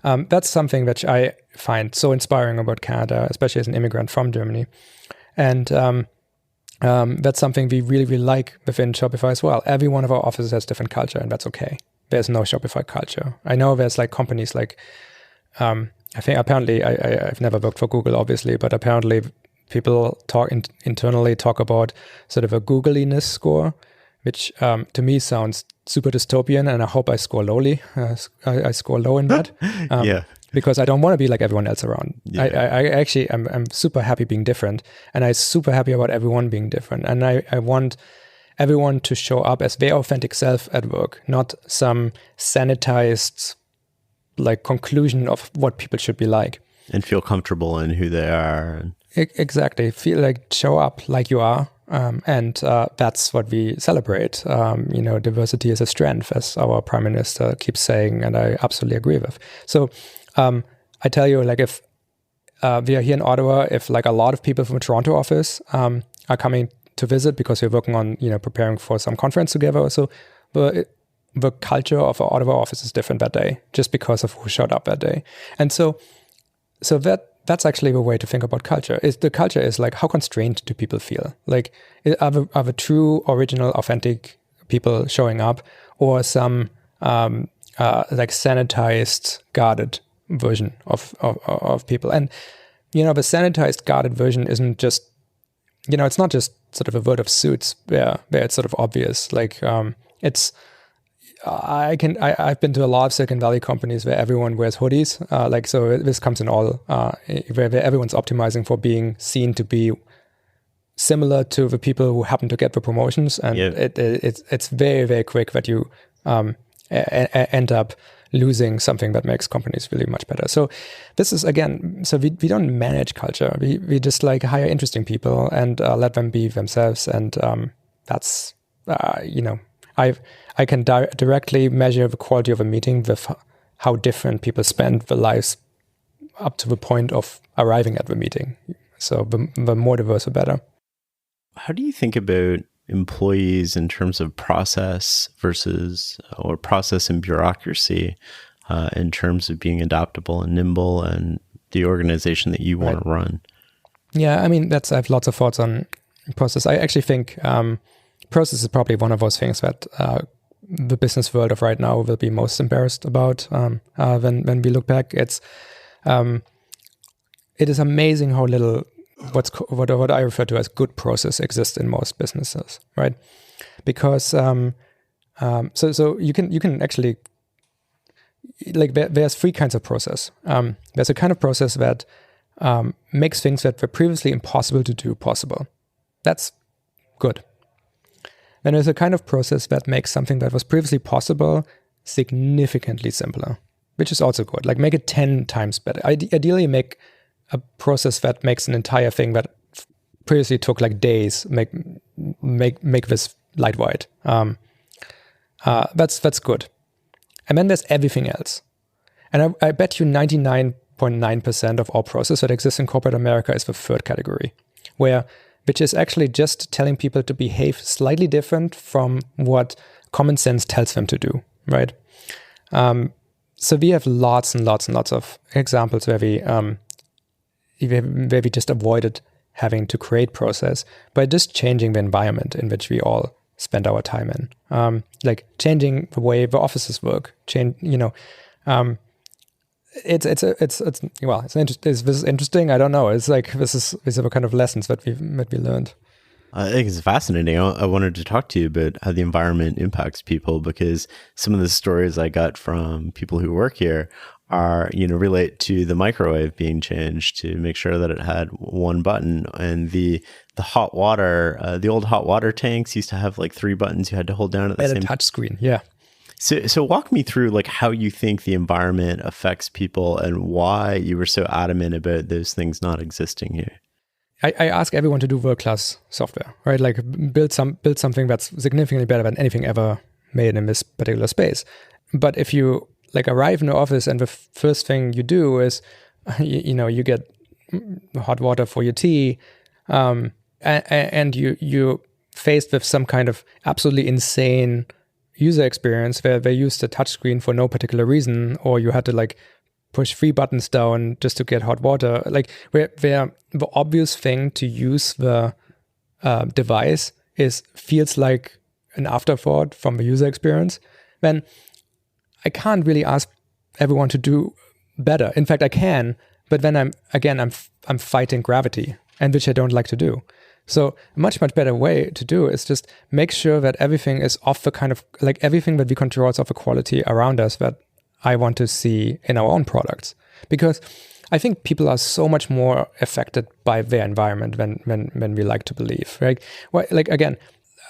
that's something which I find so inspiring about Canada, especially as an immigrant from Germany. And that's something we really, really like within Shopify as well. Every one of our offices has different culture, and that's okay. There's no Shopify culture. I know there's like companies like, I think apparently, I've never worked for Google, obviously, but apparently people internally talk about sort of a Googliness score, which to me sounds super dystopian, and I hope I score lowly. I score low in that. Because I don't want to be like everyone else around. Yeah. I actually, I'm super happy being different, and I'm super happy about everyone being different. And I want everyone to show up as their authentic self at work, not some sanitized like conclusion of what people should be like. And feel comfortable in who they are. Exactly. Feel like, show up like you are. And that's what we celebrate. Diversity is a strength, as our Prime Minister keeps saying, and I absolutely agree with. So I tell you, like, if we are here in Ottawa, if like a lot of people from the Toronto office are coming to visit because we're working on, preparing for some conference together. So the culture of our Ottawa office is different that day just because of who showed up that day. And so that's actually the way to think about culture. The culture is like, how constrained do people feel? Like, are the true, original, authentic people showing up, or some like sanitized, guarded version of people? And the sanitized, guarded version isn't just, it's not just sort of a word of suits where it's sort of obvious. Like it's. I've been to a lot of Silicon Valley companies where everyone wears hoodies. So this comes in all, where everyone's optimizing for being seen to be similar to the people who happen to get the promotions. And it's very, very quick that you end up losing something that makes companies really much better. So this is, again, so we don't manage culture. We just like hire interesting people and let them be themselves. And that's, I can directly measure the quality of a meeting with how different people spend their lives up to the point of arriving at the meeting. So the more diverse, the better. How do you think about employees in terms of process or process and bureaucracy in terms of being adaptable and nimble and the organization that you want to run? Yeah, I mean, I have lots of thoughts on process. I actually think process is probably one of those things that the business world of right now will be most embarrassed about when we look back. It is amazing how little what I refer to as good process exists in most businesses, right? Because so you can actually, like, there's three kinds of process. There's a kind of process that makes things that were previously impossible to do possible. That's good. Then there's a kind of process that makes something that was previously possible significantly simpler, which is also good. Like, make it 10 times better. Ideally, make a process that makes an entire thing that previously took like days, make this light white. That's good. And then there's everything else. And I bet you 99.9% of all process that exists in corporate America is the third category, which is actually just telling people to behave slightly different from what common sense tells them to do, right? So we have lots and lots and lots of examples where we just avoided having to create process by just changing the environment in which we all spend our time in, like changing the way the offices work. It's interesting. I don't know. It's like these are the kind of lessons that we learned. I think it's fascinating. I wanted to talk to you about how the environment impacts people, because some of the stories I got from people who work here are, relate to the microwave being changed to make sure that it had one button, and the hot water, the old hot water tanks used to have like 3 buttons you had to hold down at the same time. A touch screen, yeah. So walk me through like how you think the environment affects people and why you were so adamant about those things not existing here. I ask everyone to do world-class software, right? Like build something that's significantly better than anything ever made in this particular space. But if you like arrive in the office and the first thing you do is, you get hot water for your tea, and you faced with some kind of absolutely insane user experience where they used a touchscreen for no particular reason, or you had to like push 3 buttons down just to get hot water, like where the obvious thing to use the device feels like an afterthought from the user experience, then I can't really ask everyone to do better. In fact, I can, but then I'm fighting gravity, and which I don't like to do. So a much, much better way to do is just make sure that everything is off the kind of, like everything that we control is of a quality around us that I want to see in our own products. Because I think people are so much more affected by their environment than we like to believe, right? Well, like again,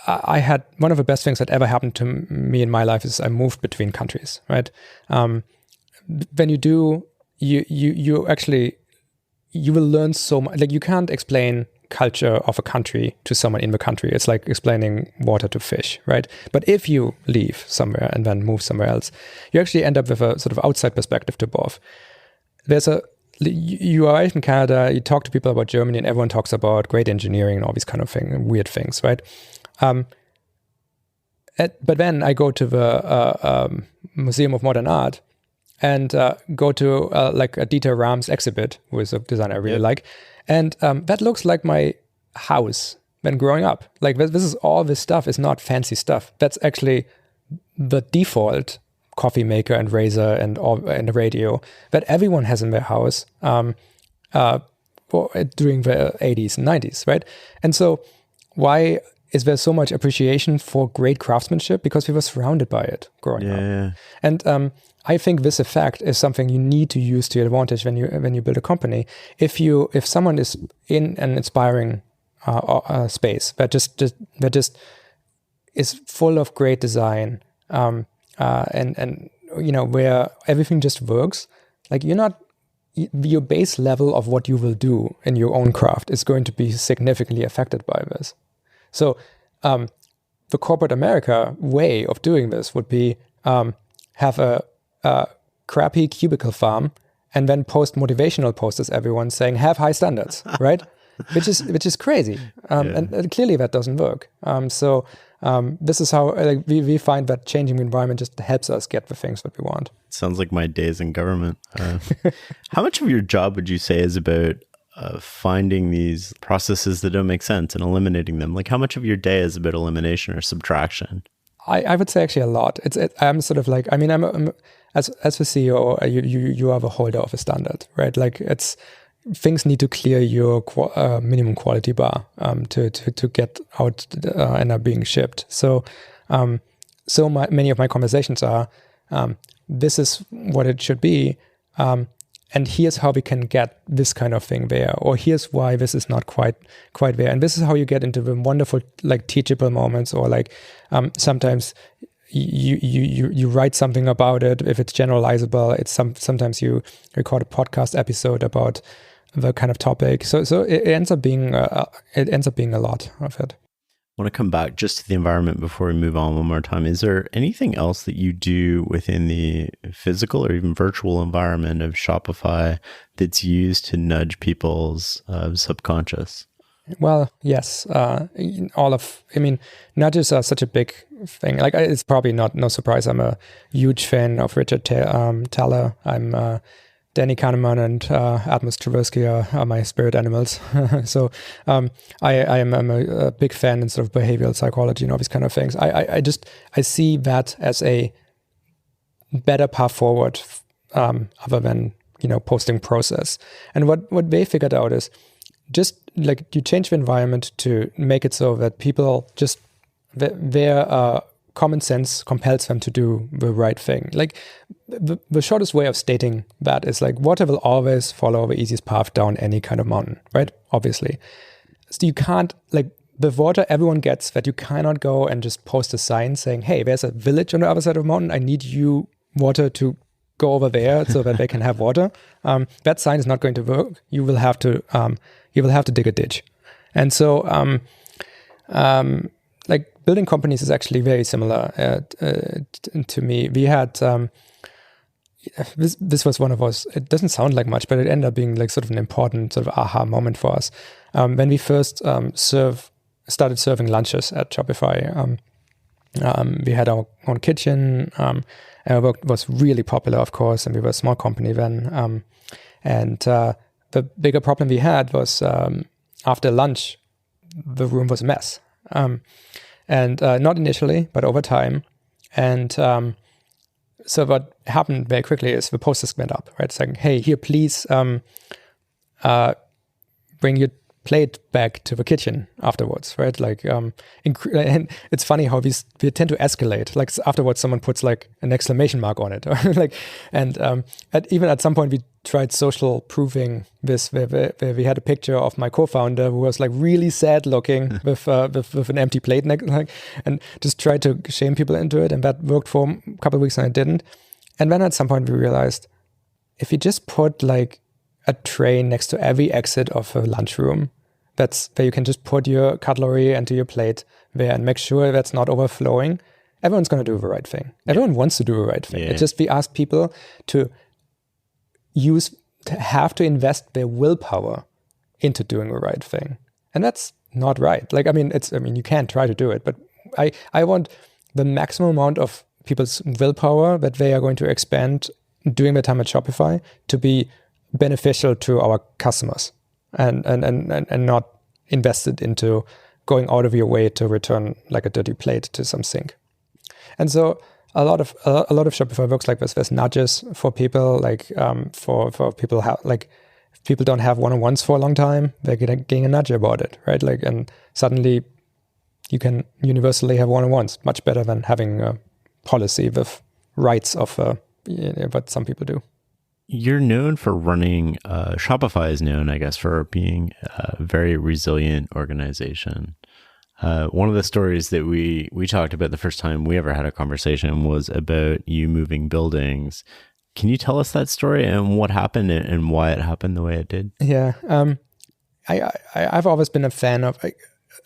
I had one of the best things that ever happened to me in my life is I moved between countries, right? When you do, you will learn so much. Like you can't explain culture of a country to someone in the country. It's like explaining water to fish, right? But if you leave somewhere and then move somewhere else, you actually end up with a sort of outside perspective to both. There's you are in Canada, you talk to people about Germany, and everyone talks about great engineering and all these kind of weird things, right? But then I go to the Museum of Modern Art and go to like a Dieter Rams exhibit, who is a designer I really like. And that looks like my house when growing up. Like this is all this stuff is not fancy stuff. That's actually the default coffee maker and razor and a radio that everyone has in their house during the 80s and 90s, right? And so why is there so much appreciation for great craftsmanship? Because we were surrounded by it growing up. And I think this effect is something you need to use to your advantage when you build a company. If someone is in an inspiring space that just is full of great design, and where everything just works, like your base level of what you will do in your own craft is going to be significantly affected by this. So the corporate America way of doing this would be have a crappy cubicle farm and then post motivational posters everyone saying have high standards, right? which is crazy. And clearly that doesn't work. So this is how we find that changing the environment just helps us get the things that we want. Sounds like my days in government. How much of your job would you say is about finding these processes that don't make sense and eliminating them? Like how much of your day is about elimination or subtraction? I would say actually a lot. I'm sort of like, I'm as the CEO, you are the holder of a standard, right? Like things need to clear your minimum quality bar to get out and are being shipped. So many of my conversations are, this is what it should be, and here's how we can get this kind of thing there, or here's why this is not quite there, and this is how you get into the wonderful like teachable moments, or like sometimes you write something about it if it's generalizable. It's sometimes you record a podcast episode about the kind of topic. So it ends up being a lot of it. I want to come back just to the environment before we move on one more time. Is there anything else that you do within the physical or even virtual environment of Shopify that's used to nudge people's subconscious? Well, yes. Nudges are such a big thing. Like it's probably no surprise. I'm a huge fan of Richard Thaler. I'm Danny Kahneman and Atmos Tversky are my spirit animals. So I am a big fan in sort of behavioral psychology and all these kind of things. I see that as a better path forward, other than posting process. And what they figured out is just like you change the environment to make it so that people just their common sense compels them to do the right thing. Like the shortest way of stating that is like water will always follow the easiest path down any kind of mountain, right? Obviously. So you can't, like the water everyone gets, that you cannot go and just post a sign saying, hey, there's a village on the other side of the mountain. I need you water to go over there so that they can have water. That sign is not going to work. You will have to dig a ditch. And so like building companies is actually very similar to me. We had this was one of us. It doesn't sound like much, but it ended up being like sort of an important sort of aha moment for us when we first started serving lunches at Shopify. We had our own kitchen. Our work was really popular, of course, and we were a small company then. And the bigger problem we had was after lunch, the room was a mess. And not initially, but over time. And so what happened very quickly is the posters went up, right? Saying, hey, here, please bring your plate back to the kitchen afterwards, right? Like, and it's funny how we tend to escalate. Like afterwards, someone puts like an exclamation mark on it, or like, and even at some point we tried social proofing this, where we had a picture of my co-founder who was like really sad looking with an empty plate, and just tried to shame people into it, and that worked for a couple of weeks and it didn't. And then at some point we realized if you just put like a tray next to every exit of a lunchroom, that's where you can just put your cutlery into your plate there and make sure that's not overflowing, everyone's going to do the right thing. Everyone wants to do the right thing. It's just we ask people to use have to invest their willpower into doing the right thing. And that's not right. Like, you can try to do it, but I want the maximum amount of people's willpower that they are going to expend during their time at Shopify to be beneficial to our customers and not invested into going out of your way to return like a dirty plate to some sink. And so a lot of Shopify works like this. There's nudges for people, like for people if people don't have one-on-ones for a long time, they're getting a nudge about it, right? Like, and suddenly you can universally have one-on-ones, much better than having a policy with rights of what some people do. You're known for running, Shopify is known, I guess, for being a very resilient organization. One of the stories that we talked about the first time we ever had a conversation was about you moving buildings. Can you tell us that story and what happened and why it happened the way it did? Yeah. I've always been a fan of,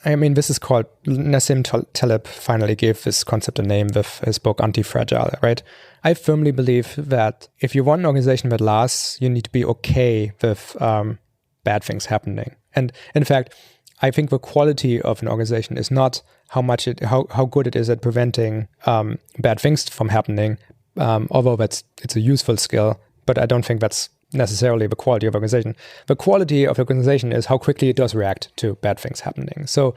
this is called, Nassim Taleb finally gave this concept a name with his book Anti-Fragile, right? I firmly believe that if you want an organization that lasts, you need to be okay with bad things happening. And in fact, I think the quality of an organization is not how good it is at preventing bad things from happening, although it's a useful skill, but I don't think that's necessarily the quality of organization. The quality of organization is how quickly it does react to bad things happening. So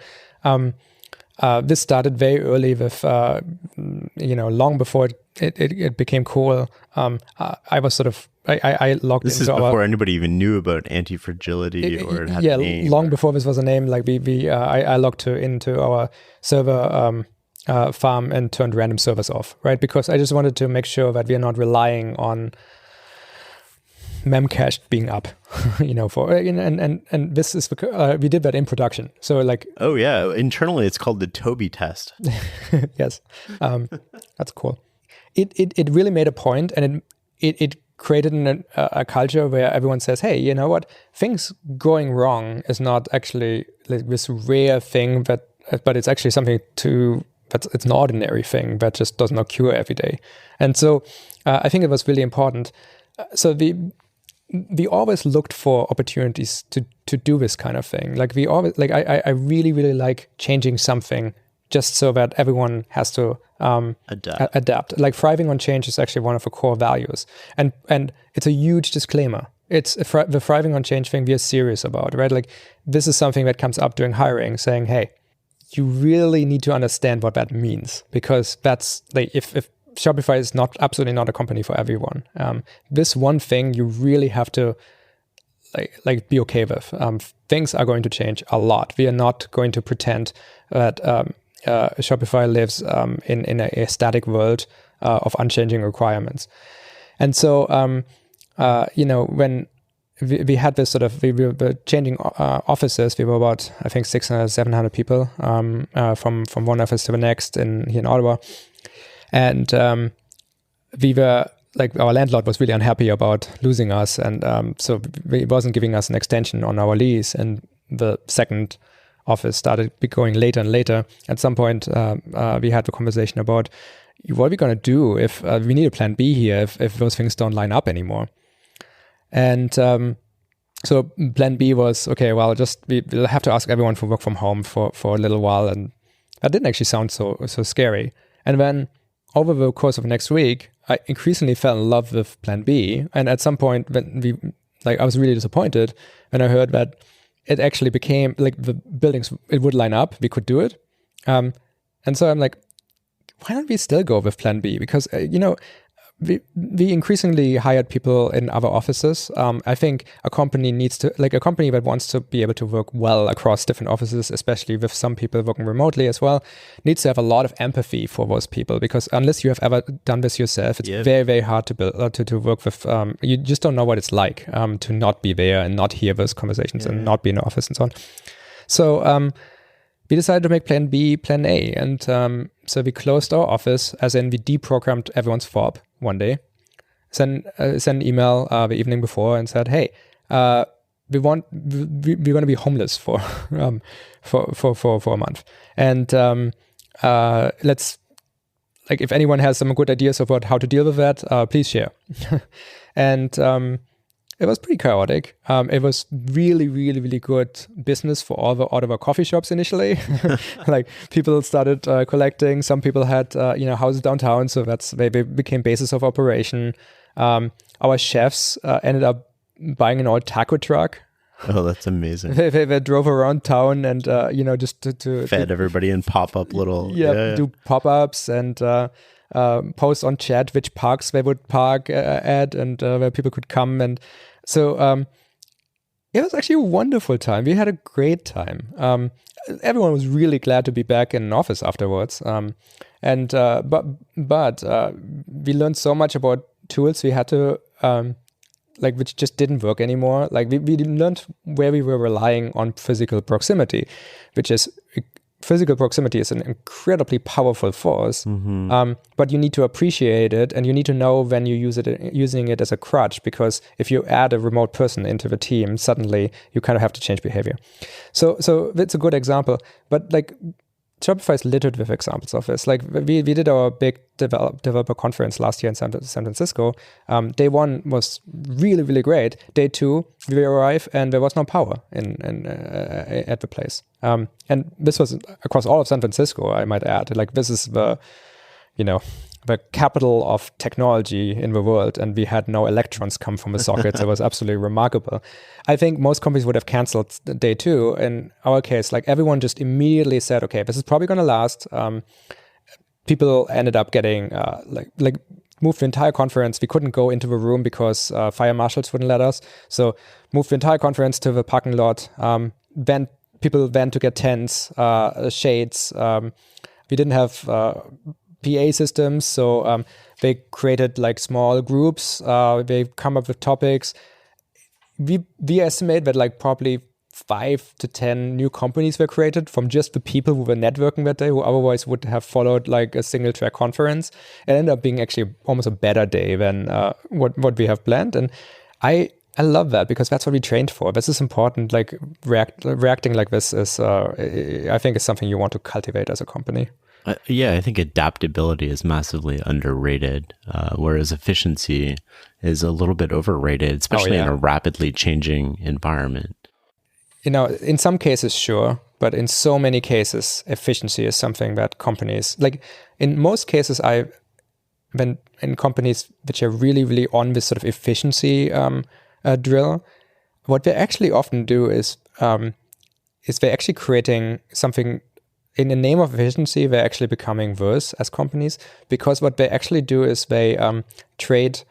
this started very early with, long before it became cool. I was sort of, I logged this into is before anybody even knew about anti-fragility or it had a name. Long before this was a name. Like I logged into our server farm and turned random servers off, right? Because I just wanted to make sure that we are not relying on memcache being up, and this is because we did that in production. So like, oh yeah, internally it's called the Tobi test. Yes, that's cool. It really made a point, and it created a culture where everyone says, hey, you know what? Things going wrong is not actually like this rare thing but it's actually something it's an ordinary thing that just doesn't occur every day. And so I think it was really important. So we always looked for opportunities to do this kind of thing. Like we always, like I really, really like changing something just so that everyone has to adapt. Like thriving on change is actually one of the core values. And it's a huge disclaimer. It's the thriving on change thing we are serious about, right? Like this is something that comes up during hiring, saying, hey, you really need to understand what that means, because that's like, if Shopify is absolutely not a company for everyone. This one thing you really have to like be okay with. Things are going to change a lot. We are not going to pretend that Shopify lives in a static world of unchanging requirements. And so, when we had this sort of, we were changing offices. We were about, I think, 600, 700 people from one office to the next here in Ottawa. And we were like, our landlord was really unhappy about losing us. And so he wasn't giving us an extension on our lease. And the second office started going later and later. At some point, we had a conversation about what are we going to do if we need a plan B here if those things don't line up anymore. And so plan B was, okay, well, we'll have to ask everyone to work from home for a little while. And that didn't actually sound so scary. And then over the course of next week, I increasingly fell in love with plan B. And at some point, when I was really disappointed when I heard that it actually became like the buildings, it would line up, we could do it. And so I'm like, why don't we still go with plan B? Because, we increasingly hired people in other offices. I think a company that wants to be able to work well across different offices, especially with some people working remotely as well, needs to have a lot of empathy for those people, because unless you have ever done this yourself, it's very, very hard to build, to work with. You just don't know what it's like to not be there and not hear those conversations and not be in the office and so on. So we decided to make plan B, plan A. And so we closed our office, as in we deprogrammed everyone's fob one day, sent an email the evening before and said, hey, we're going to be homeless for a month. And let's, like, if anyone has some good ideas about how to deal with that, please share. And it was pretty chaotic. It was really, really, really good business for all of our coffee shops initially. Like people started collecting. Some people had houses downtown, so they became bases of operation. Our chefs ended up buying an old taco truck. Oh, that's amazing. They drove around town and just to fed everybody in pop-up little do pop-ups and post on chat which parks they would park at and where people could come. And so it was actually a wonderful time. We had a great time. Everyone was really glad to be back in an office afterwards. But we learned so much about tools we had to which just didn't work anymore. Like we learned where we were relying on physical proximity, physical proximity is an incredibly powerful force, but you need to appreciate it, and you need to know when you using it as a crutch, because if you add a remote person into the team, suddenly you kind of have to change behavior. So that's a good example. But like Shopify is littered with examples of this. Like we did our big developer conference last year in San Francisco. Day one was really, really great. Day two, we arrived and there was no power at the place. And this was across all of San Francisco, I might add. Like this is the capital of technology in the world, and we had no electrons come from the sockets. It was absolutely remarkable. I think most companies would have canceled day two. In our case, like everyone just immediately said, okay, this is probably going to last. People ended up getting moved the entire conference. We couldn't go into the room because fire marshals wouldn't let us. So moved the entire conference to the parking lot. Then people went to get tents, shades. We didn't have PA systems, so they created like small groups. They come up with topics. We estimate that like probably 5 to 10 new companies were created from just the people who were networking that day, who otherwise would have followed like a single track conference. It ended up being actually almost a better day than what we have planned. And I love that, because that's what we trained for. This is important. Like reacting like this is, I think, is something you want to cultivate as a company. I think adaptability is massively underrated, whereas efficiency is a little bit overrated, especially in a rapidly changing environment. In some cases, sure, but in so many cases, efficiency is something that companies, like in most cases, when in companies which are really, really on this sort of efficiency drill, what they actually often do is they're actually creating something. In the name of efficiency, they're actually becoming worse as companies, because what they actually do is they trade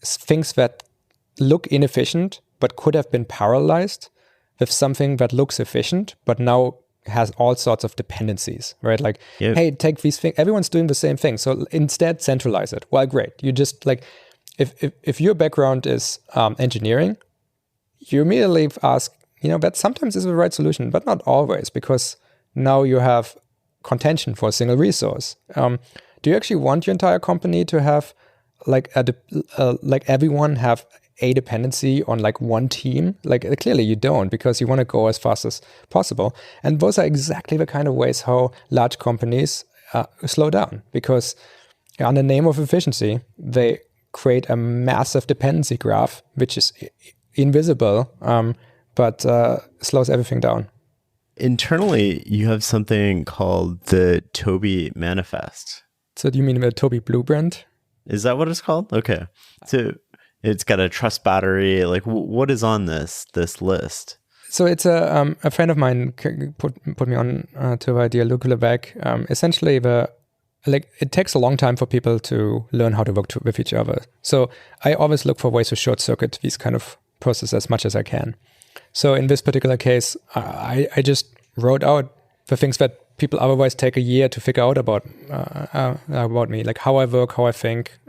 things that look inefficient but could have been parallelized with something that looks efficient but now has all sorts of dependencies, right? Like, hey, take these things. Everyone's doing the same thing, so instead centralize it. Well, great. You just like, if your background is engineering, you immediately ask, that sometimes is the right solution, but not always, because now you have contention for a single resource. Do you actually want your entire company to have like everyone have a dependency on like one team? Like clearly you don't, because you want to go as fast as possible. And those are exactly the kind of ways how large companies slow down, because on the name of efficiency, they create a massive dependency graph, which is invisible, but slows everything down. Internally, you have something called the Tobi Manifest. So do you mean the Tobi Blueprint? Is that what it's called? Okay. So it's got a trust battery. Like, what is on this list? So it's a friend of mine put me on to the idea, look back. Essentially, it takes a long time for people to learn how to work with each other. So I always look for ways to short circuit these kind of processes as much as I can. So in this particular case, I just wrote out the things that people otherwise take a year to figure out about me, like how I work, how I think.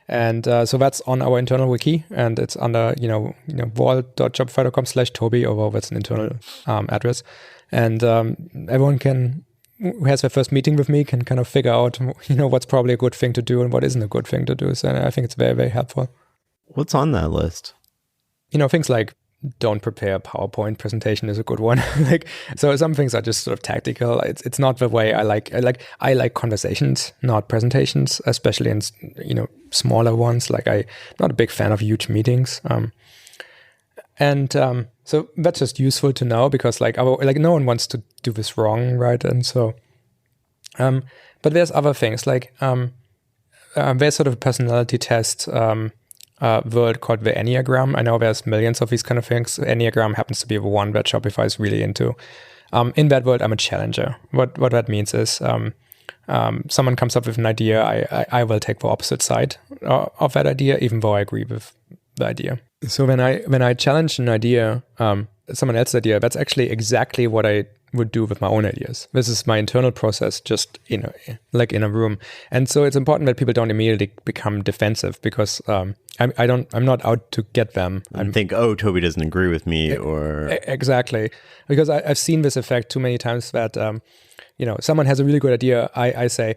And so that's on our internal wiki, and it's under, vault.shopify.com/Tobi, although that's an internal address. And everyone who has their first meeting with me can kind of figure out, what's probably a good thing to do and what isn't a good thing to do. So I think it's very, very helpful. What's on that list? Things like don't prepare a PowerPoint presentation is a good one. Like, so some things are just sort of tactical. It's not the way I like conversations, not presentations, especially in, smaller ones. Like, I'm not a big fan of huge meetings. So that's just useful to know, because no one wants to do this wrong, right? And so, but there's other things like there's sort of a personality test world called the Enneagram. I know there's millions of these kind of things. Enneagram happens to be the one that Shopify is really into. In that world, I'm a challenger. What that means is someone comes up with an idea, I will take the opposite side of that idea, even though I agree with the idea. So when I challenge an idea, someone else's idea, that's actually exactly what I would do with my own ideas. This is my internal process, just in a room. And so it's important that people don't immediately become defensive, because I'm not out to get them. I think, Tobi doesn't agree with me, or exactly, because I've seen this effect too many times that someone has a really good idea. I say,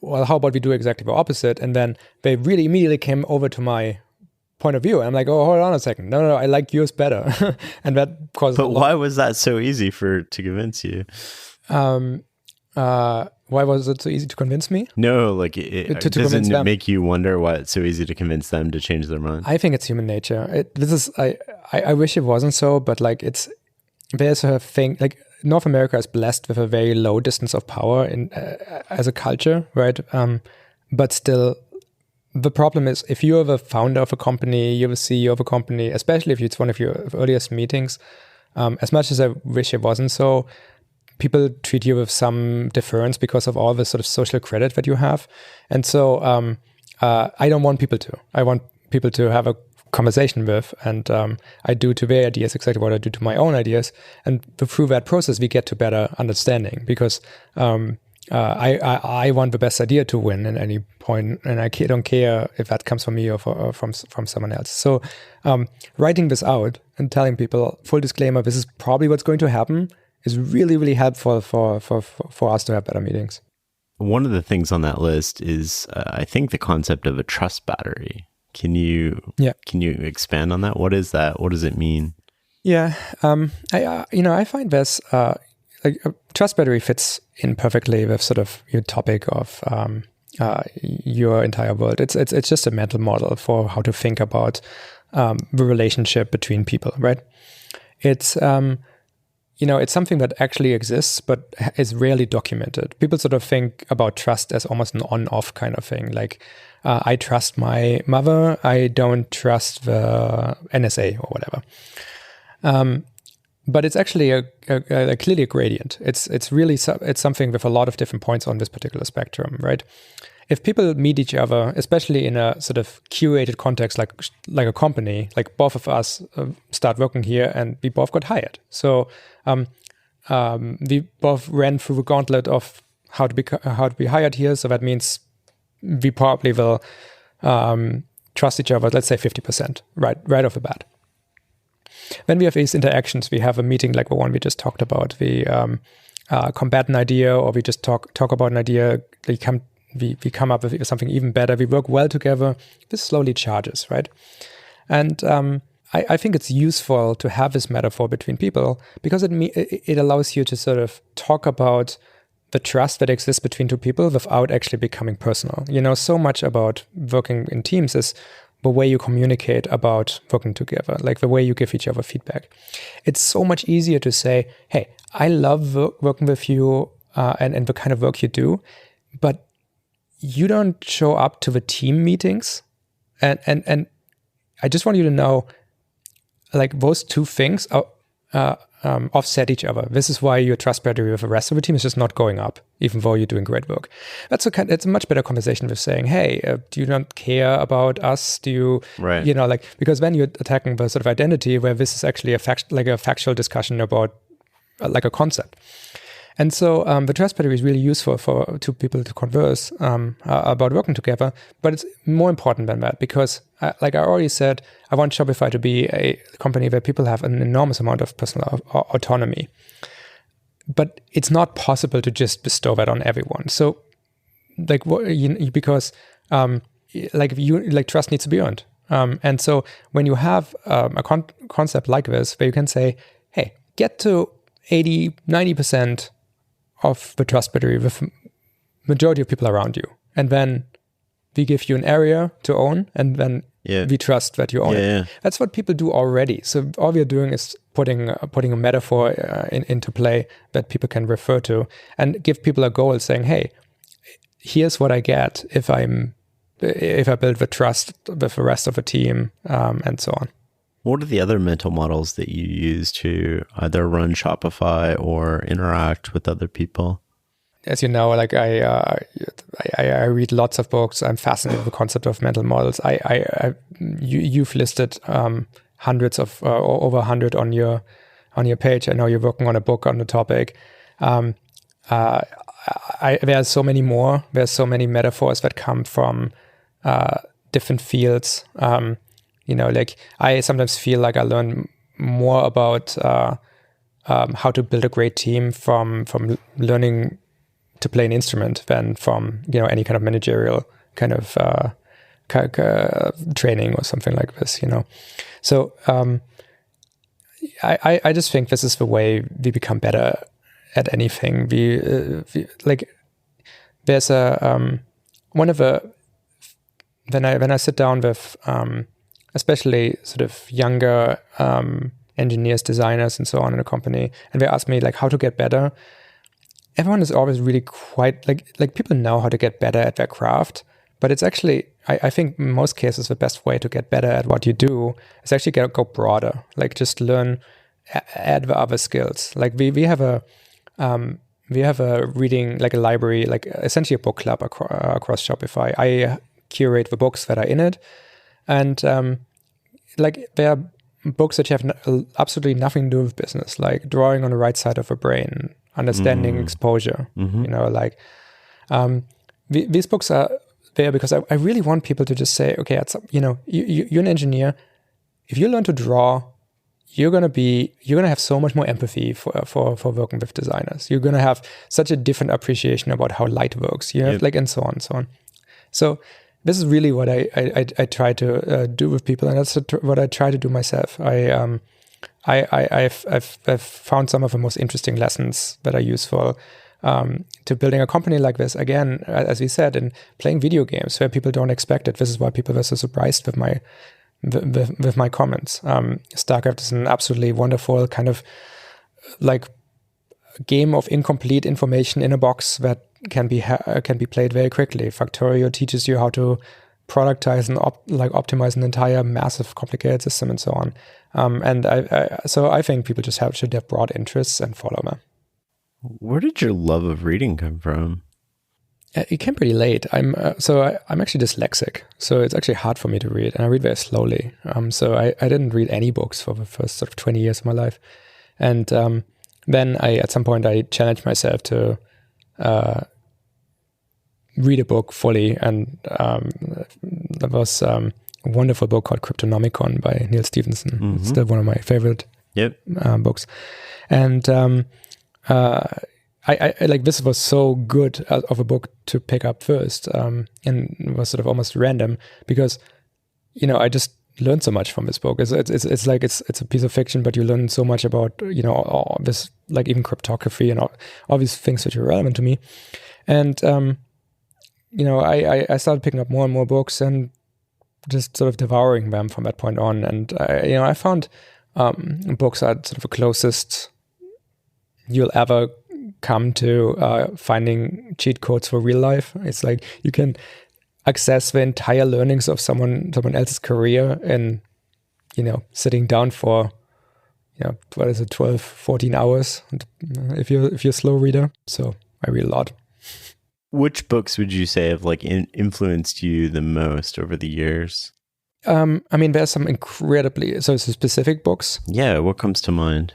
well, how about we do exactly the opposite? And then they really immediately came over to my point of view. I'm like, oh, hold on a second. No, I like yours better. And that causes But why was that so easy to convince you? Why was it so easy to convince me? No, like doesn't it make you wonder why it's so easy to convince them to change their mind? I think it's human nature. I wish it wasn't so, but there's a thing, like North America is blessed with a very low distance of power as a culture, right? But still, the problem is, if you're the founder of a company, you're the CEO of a company, especially if it's one of your earliest meetings, as much as I wish it wasn't so, people treat you with some deference because of all the sort of social credit that you have. And so I don't want people to. I want people to have a conversation with, and I do to their ideas exactly what I do to my own ideas. And through that process, we get to better understanding, because I want the best idea to win at any point, and I don't care if that comes from me or from someone else. So writing this out and telling people, full disclaimer, this is probably what's going to happen, is really, really helpful for us to have better meetings. One of the things on that list is, I think, the concept of a trust battery. Can you expand on that? What is that? What does it mean? Yeah, I find this like a trust battery fits in perfectly with sort of your topic of your entire world. It's just a mental model for how to think about the relationship between people, right? It's it's something that actually exists, but is rarely documented. People sort of think about trust as almost an on-off kind of thing. Like, I trust my mother, I don't trust the NSA or whatever. But it's actually clearly a gradient. It's really something with a lot of different points on this particular spectrum, right? If people meet each other, especially in a sort of curated context like a company, like both of us start working here and we both got hired. So we both ran through the gauntlet of how to be hired here. So that means we probably will trust each other, let's say 50%, right off the bat. When we have these interactions, we have a meeting like the one we just talked about. We combat an idea, or we just talk about an idea. We come up with something even better. We work well together. This slowly charges, right? And I think it's useful to have this metaphor between people, because it allows you to sort of talk about the trust that exists between two people without actually becoming personal. So much about working in teams is the way you communicate about working together, like the way you give each other feedback. It's so much easier to say, hey, I love working with you and the kind of work you do, but you don't show up to the team meetings. And I just want you to know, like, those two things offset each other. This is why your trust battery with the rest of the team is just not going up, even though you're doing great work. It's a much better conversation with saying, hey, do you not care about us? Do you, right. Because then you're attacking the sort of identity where this is actually a factual discussion about like a concept. And so the trust battery is really useful for two people to converse about working together. But it's more important than that, because like I already said, I want Shopify to be a company where people have an enormous amount of personal autonomy. But it's not possible to just bestow that on everyone. So because trust needs to be earned. And so when you have a concept like this, where you can say, hey, get to 80, 90% of the trust battery with majority of people around you. And then we give you an area to own, and then we trust that you own it. Yeah. That's what people do already. So all we are doing is putting a metaphor into play that people can refer to, and give people a goal saying, hey, here's what I get if I build the trust with the rest of the team, and so on. What are the other mental models that you use to either run Shopify or interact with other people? As you know, like I read lots of books. I'm fascinated with the concept of mental models. You've listed hundreds of or over 100 on your page. I know you're working on a book on the topic. There's so many more. There's so many metaphors that come from different fields. Like I sometimes feel like I learn more about how to build a great team from learning to play an instrument than from any kind of managerial kind of training or something like this. So I just think this is the way we become better at anything. There's one of the when I sit down with especially sort of younger engineers, designers, and so on in a company, and they ask me like how to get better. Everyone is always really quite like people know how to get better at their craft, but it's actually I think in most cases the best way to get better at what you do is actually go broader. Like just learn, add the other skills. Like we have a reading, like a library, like essentially a book club across Shopify. I curate the books that are in it, and there are books that have absolutely nothing to do with business, like Drawing on the Right Side of a Brain, Understanding Exposure. These books are there because I really want people to just say, okay, you're an engineer. If you learn to draw, you're gonna have so much more empathy for working with designers. You're gonna have such a different appreciation about how light works. And so on and so on. So this is really what I try to do with people, and that's what I try to do myself. I've found some of the most interesting lessons that are useful to building a company like this. Again, as we said, in playing video games where people don't expect it. This is why people were so surprised with my comments. StarCraft is an absolutely wonderful kind of like game of incomplete information in a box that can be played very quickly. Factorio teaches you how to productize and optimize an entire massive complicated system and so on. So I think people just should have broad interests and follow them. Where did your love of reading come from? It came pretty late. I'm actually dyslexic, so it's actually hard for me to read, and I read very slowly. So I didn't read any books for the first sort of 20 years of my life, and then at some point I challenged myself to read a book fully, and there was a wonderful book called Cryptonomicon by Neil Stephenson. It's still one of my favorite books, and I like this was so good of a book to pick up first, and it was sort of almost random because I just learned so much from this book. It's like it's a piece of fiction, but you learn so much about all this, like even cryptography and all these things which are relevant to me. And I started picking up more and more books and just sort of devouring them from that point on. And I found books are sort of the closest you'll ever come to finding cheat codes for real life. It's like you can access the entire learnings of someone else's career in sitting down for 12, 14 hours if you're a slow reader. So I read a lot. Which books would you say have influenced you the most over the years? There's some incredibly specific books. Yeah, what comes to mind?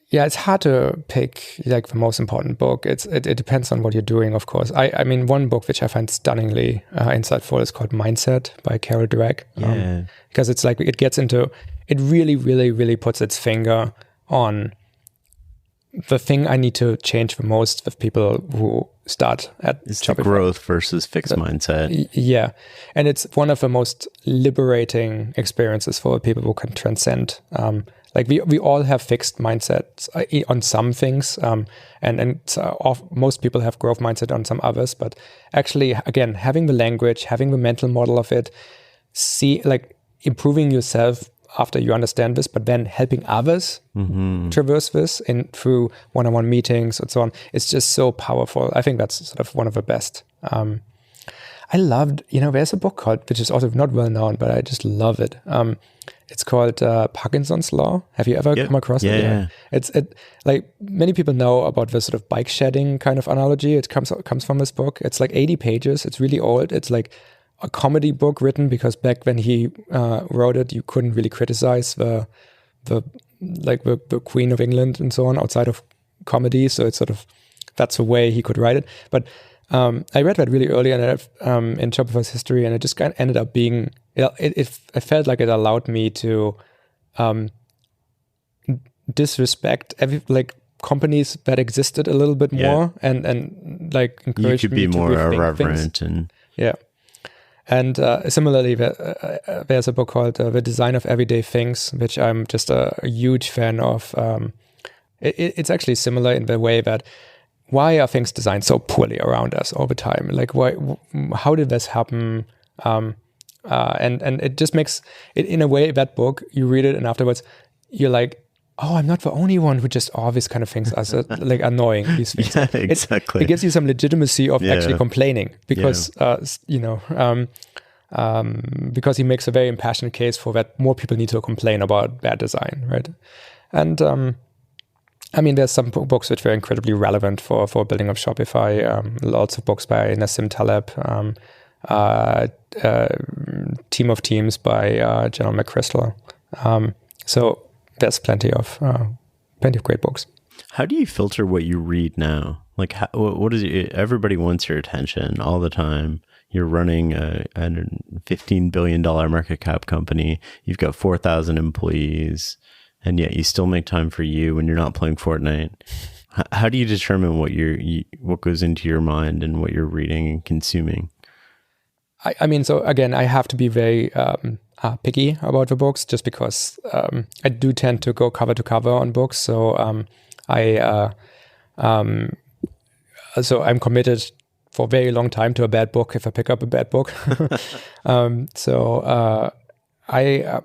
Yeah, it's hard to pick the most important book. It depends on what you're doing, of course. I mean, one book which I find stunningly insightful is called Mindset by Carol Dweck. Yeah. Because it's it really, really, really puts its finger on the thing I need to change the most with people who start at It's Shopify. the growth versus fixed mindset. Yeah. And it's one of the most liberating experiences for people who can transcend. Like we all have fixed mindsets on some things. Most people have growth mindset on some others. But actually, again, having the language, having the mental model of it, improving yourself after you understand this, but then helping others traverse this through one-on-one meetings and so on. It's just so powerful. I think that's sort of one of the best. I loved, there's a book called, which is also not well known, but I just love it. It's called Parkinson's Law. Have you ever come across it? Yeah. It's like many people know about the sort of bike shedding kind of analogy. It comes from this book. It's like 80 pages. It's really old. It's like a comedy book written because back when he wrote it, you couldn't really criticize the Queen of England and so on outside of comedy. So it's sort of, that's the way he could write it. But I read that really early in Shopify's history, and it just kind of ended up being, it felt like it allowed me to disrespect companies that existed a little bit more and like encourage you could me be to more rethink irreverent things. And similarly, there's a book called The Design of Everyday Things, which I'm just a huge fan of. It's actually similar in the way that why are things designed so poorly around us all the time? Like, how did this happen? And it just makes it, in a way, that book, you read it and afterwards you're like, oh, I'm not the only one who just, all these kind of things are so, like annoying. These things. Yeah, exactly. It gives you some legitimacy of actually complaining because, because he makes a very impassioned case for that more people need to complain about bad design, right? And I mean, there's some books which were incredibly relevant for building up Shopify. Lots of books by Nassim Taleb, Team of Teams by General McChrystal. So there's plenty of great books. How do you filter what you read now? Like, what is it? Everybody wants your attention all the time. You're running a $15 billion market cap company. You've got 4,000 employees. And yet you still make time for you when you're not playing Fortnite. How do you determine what goes into your mind and what you're reading and consuming? I mean, so again, I have to be very picky about the books just because I do tend to go cover to cover on books. So so I'm committed for a very long time to a bad book if I pick up a bad book. I'm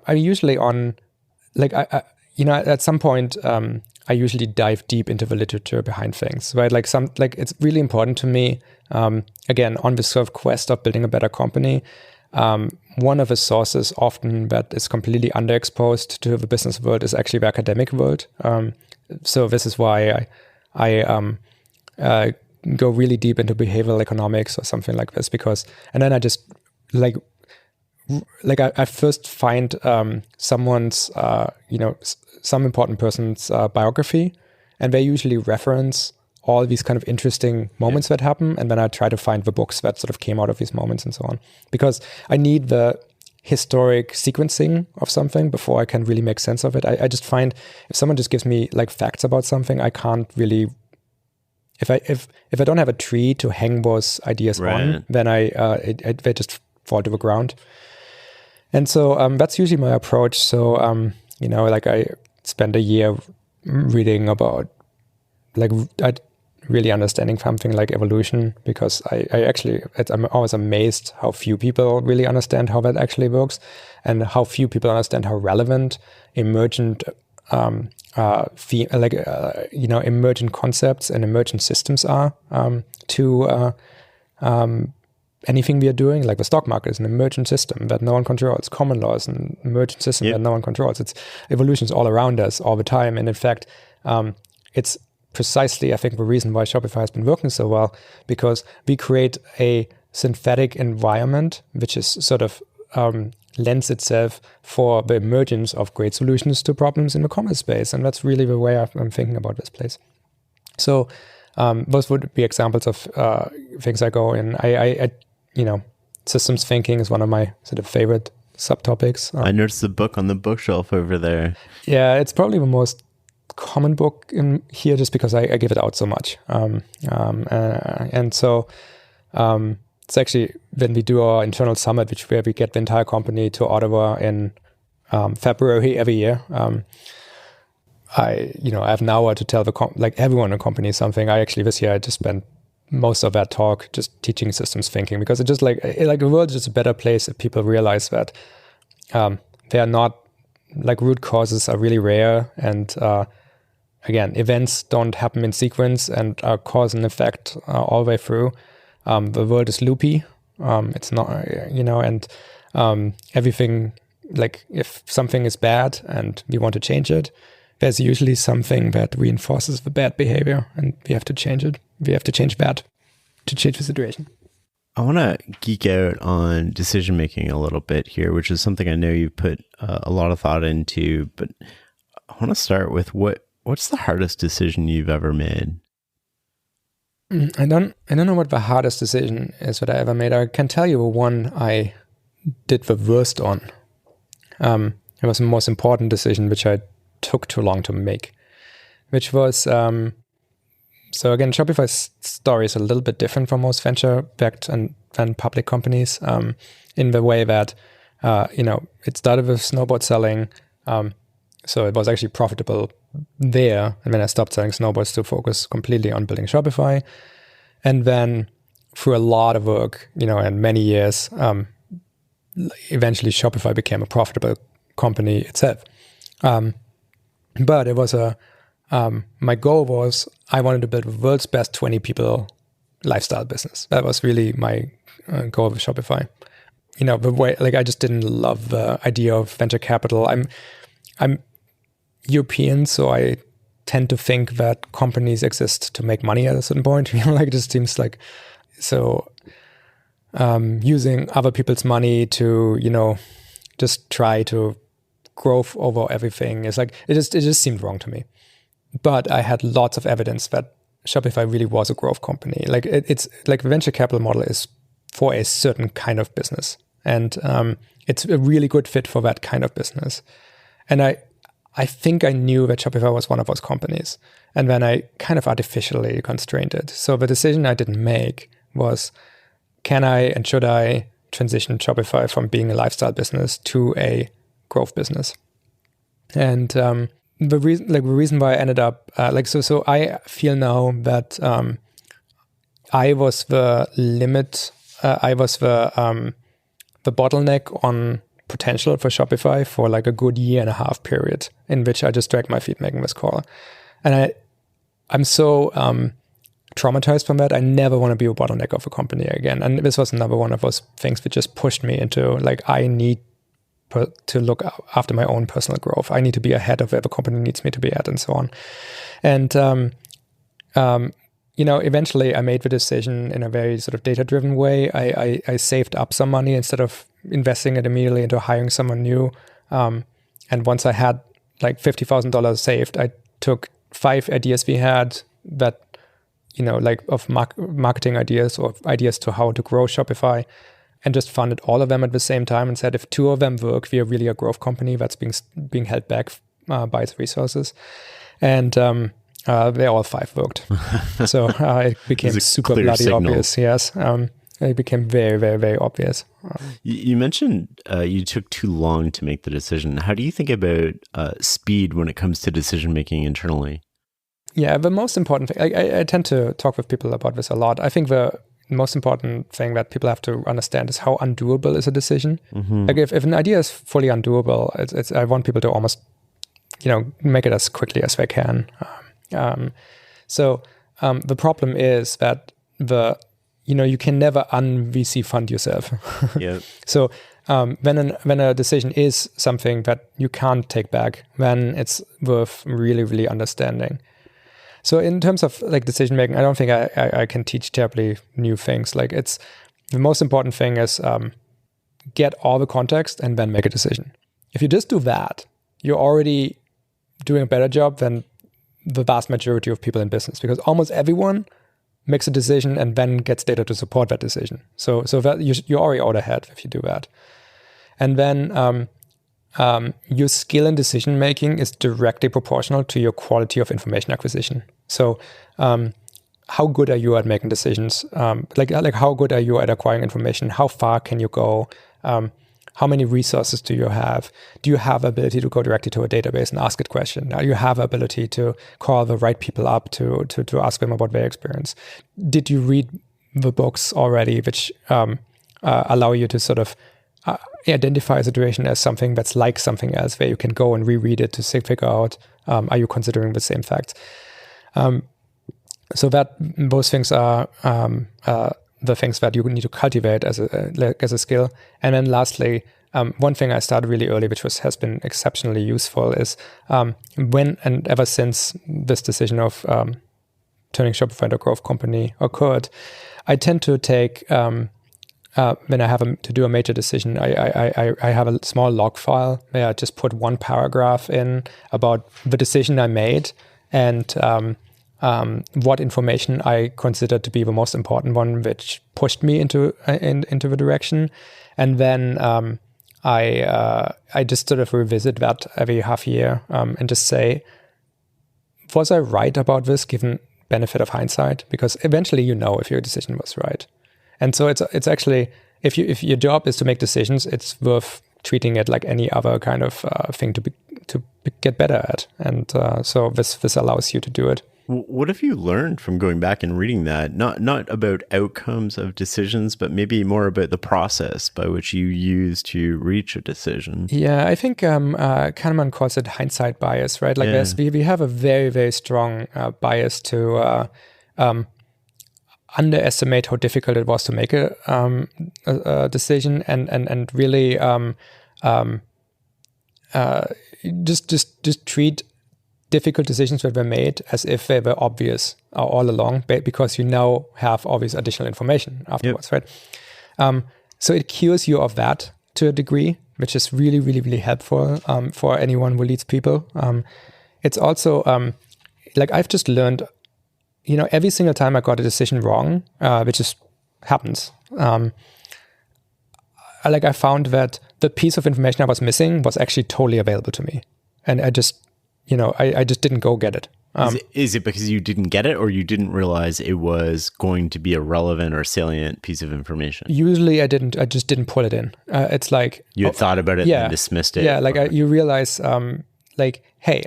usually on, like, at some point, I usually dive deep into the literature behind things, right? Like it's really important to me, again, on the sort of quest of building a better company. One of the sources often that is completely underexposed to the business world is actually the academic world. So this is why I go really deep into behavioral economics or something like this, and then I just I first find someone's, some important person's biography, and they usually reference all these kind of interesting moments that happen, and then I try to find the books that sort of came out of these moments and so on, because I need the historic sequencing of something before I can really make sense of it. I just find if someone just gives me like facts about something, I can't really. If I don't have a tree to hang those ideas on, then they just fall to the ground. And so that's usually my approach. So, I spend a year reading about, really understanding something like evolution, because I'm always amazed how few people really understand how that actually works, and how few people understand how relevant emergent, emergent concepts and emergent systems are to anything we are doing. Like the stock market is an emergent system that no one controls. Common law is an emergent system that no one controls. It's evolution's all around us all the time. And in fact, it's precisely, I think, the reason why Shopify has been working so well, because we create a synthetic environment which is sort of lends itself for the emergence of great solutions to problems in the commerce space. And that's really the way I'm thinking about this place. So those would be examples of things I go in. Systems thinking is one of my sort of favorite subtopics. I noticed the book on the bookshelf over there. Yeah, it's probably the most common book in here just because I give it out so much. And so it's actually when we do our internal summit, where we get the entire company to Ottawa in February every year. I have an hour to tell everyone in the company something. This year I just spent most of that talk just teaching systems thinking, because it's just the world is just a better place if people realize that they are not, root causes are really rare, and again, events don't happen in sequence and are cause and effect all the way through. The world is loopy. It's not, and everything, if something is bad and we want to change it, there's usually something that reinforces the bad behavior, and we have to change it. We have to change that to change the situation. I want to geek out on decision making a little bit here, which is something I know you put a lot of thought into. But I want to start with what's the hardest decision you've ever made? I don't know what the hardest decision is that I ever made. I can tell you one I did the worst on. It was the most important decision, which I took too long to make, which was, so again, Shopify's story is a little bit different from most venture-backed and public companies, in the way that, it started with snowboard selling. So it was actually profitable there. And then I stopped selling snowboards to focus completely on building Shopify. And then through a lot of work, and many years, eventually Shopify became a profitable company itself. But it was my goal was I wanted to build the world's best 20 people lifestyle business. That was really my goal with Shopify. The way, I just didn't love the idea of venture capital. I'm European, so I tend to think that companies exist to make money at a certain point. It just seems using other people's money to, just try to growth over everything is it just seemed wrong to me. But I had lots of evidence that Shopify really was a growth company. It's like the venture capital model is for a certain kind of business, and it's a really good fit for that kind of business. And I think I knew that Shopify was one of those companies, and then I kind of artificially constrained it. So the decision I didn't make was, can I and should I transition Shopify from being a lifestyle business to a growth business? And the reason why I ended up so I feel now that I was the limit. I was the bottleneck on potential for Shopify for a good year and a half period, in which I just dragged my feet making this call. And I'm so traumatized from that. I never want to be a bottleneck of a company again. And this was another one of those things that just pushed me into I need to look after my own personal growth. I need to be ahead of where the company needs me to be at, and so on. And eventually I made the decision in a very sort of data-driven way. I saved up some money instead of investing it immediately into hiring someone new. And once I had $50,000 saved, I took 5 ideas we had that, of marketing ideas or ideas to how to grow Shopify, and just funded all of them at the same time and said, if 2 of them work, we are really a growth company that's being held back by its resources. And they all 5 worked. So it became super bloody signal. Obvious. Yes. It became very, very, very obvious. You mentioned you took too long to make the decision. How do you think about speed when it comes to decision-making internally? Yeah, the most important thing, I tend to talk with people about this a lot. I think the most important thing that people have to understand is how undoable is a decision. Mm-hmm. If an idea is fully undoable, I want people to almost, make it as quickly as they can. So the problem is that you can never un-VC fund yourself. Yeah. So when a decision is something that you can't take back, then it's worth really, really understanding. So in terms of decision making, I don't think I can teach terribly new things. It's the most important thing is get all the context and then make a decision. If you just do that, you're already doing a better job than the vast majority of people in business, because almost everyone makes a decision and then gets data to support that decision. So that you're already out ahead if you do that. And then your skill in decision making is directly proportional to your quality of information acquisition. So, how good are you at making decisions? Like how good are you at acquiring information? How far can you go? How many resources do you have? Do you have ability to go directly to a database and ask it question? Do you have ability to call the right people up to ask them about their experience? Did you read the books already, which allow you to sort of identify a situation as something that's like something else, where you can go and reread it to figure out, are you considering the same facts? So that those things are the things that you need to cultivate as a skill. And then lastly, one thing I started really early, which has been exceptionally useful, is when and ever since this decision of turning Shopify into a growth company occurred, I tend to take when I have to do a major decision, I have a small log file where I just put one paragraph in about the decision I made and what information I consider to be the most important one, which pushed me into the direction, and then I just sort of revisit that every half year and just say, was I right about this, given benefit of hindsight? Because eventually you know if your decision was right. And so it's actually, if your job is to make decisions, it's worth treating it like any other kind of thing to get better at. And so this allows you to do it. What have you learned from going back and reading that? Not about outcomes of decisions, but maybe more about the process by which you use to reach a decision. Yeah, I think Kahneman calls it hindsight bias, right? Like we have a very, very strong bias to underestimate how difficult it was to make a decision, and really just treat difficult decisions that were made as if they were obvious all along, because you now have all this additional information afterwards, right? So it cures you of that to a degree, which is really, really, really helpful for anyone who leads people. It's also like I've just learned, every single time I got a decision wrong, which just happens, I found that the piece of information I was missing was actually totally available to me, and I just didn't go get it. Is it because you didn't get it, or you didn't realize it was going to be a relevant or salient piece of information? Usually I just didn't pull it in. It's like... You had thought about it and dismissed it. Yeah, you realize, hey,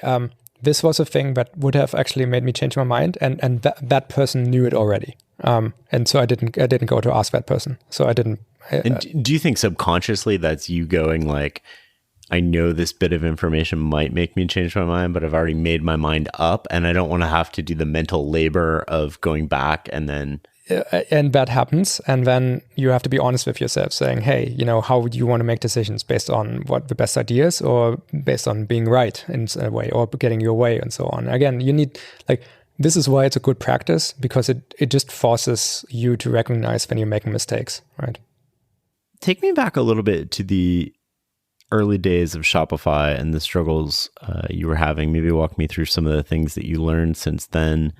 this was a thing that would have actually made me change my mind, and that person knew it already. And so I didn't go to ask that person. So I didn't... And do you think subconsciously that's you going like, I know this bit of information might make me change my mind, but I've already made my mind up, and I don't want to have to do the mental labor of going back and then... And that happens. And then you have to be honest with yourself, saying, hey, how would you want to make decisions, based on what the best ideas, or based on being right in a way, or getting your way, and so on. Again, you need, this is why it's a good practice, because it just forces you to recognize when you're making mistakes, right? Take me back a little bit to the early days of Shopify and the struggles you were having. Maybe walk me through some of the things that you learned since then,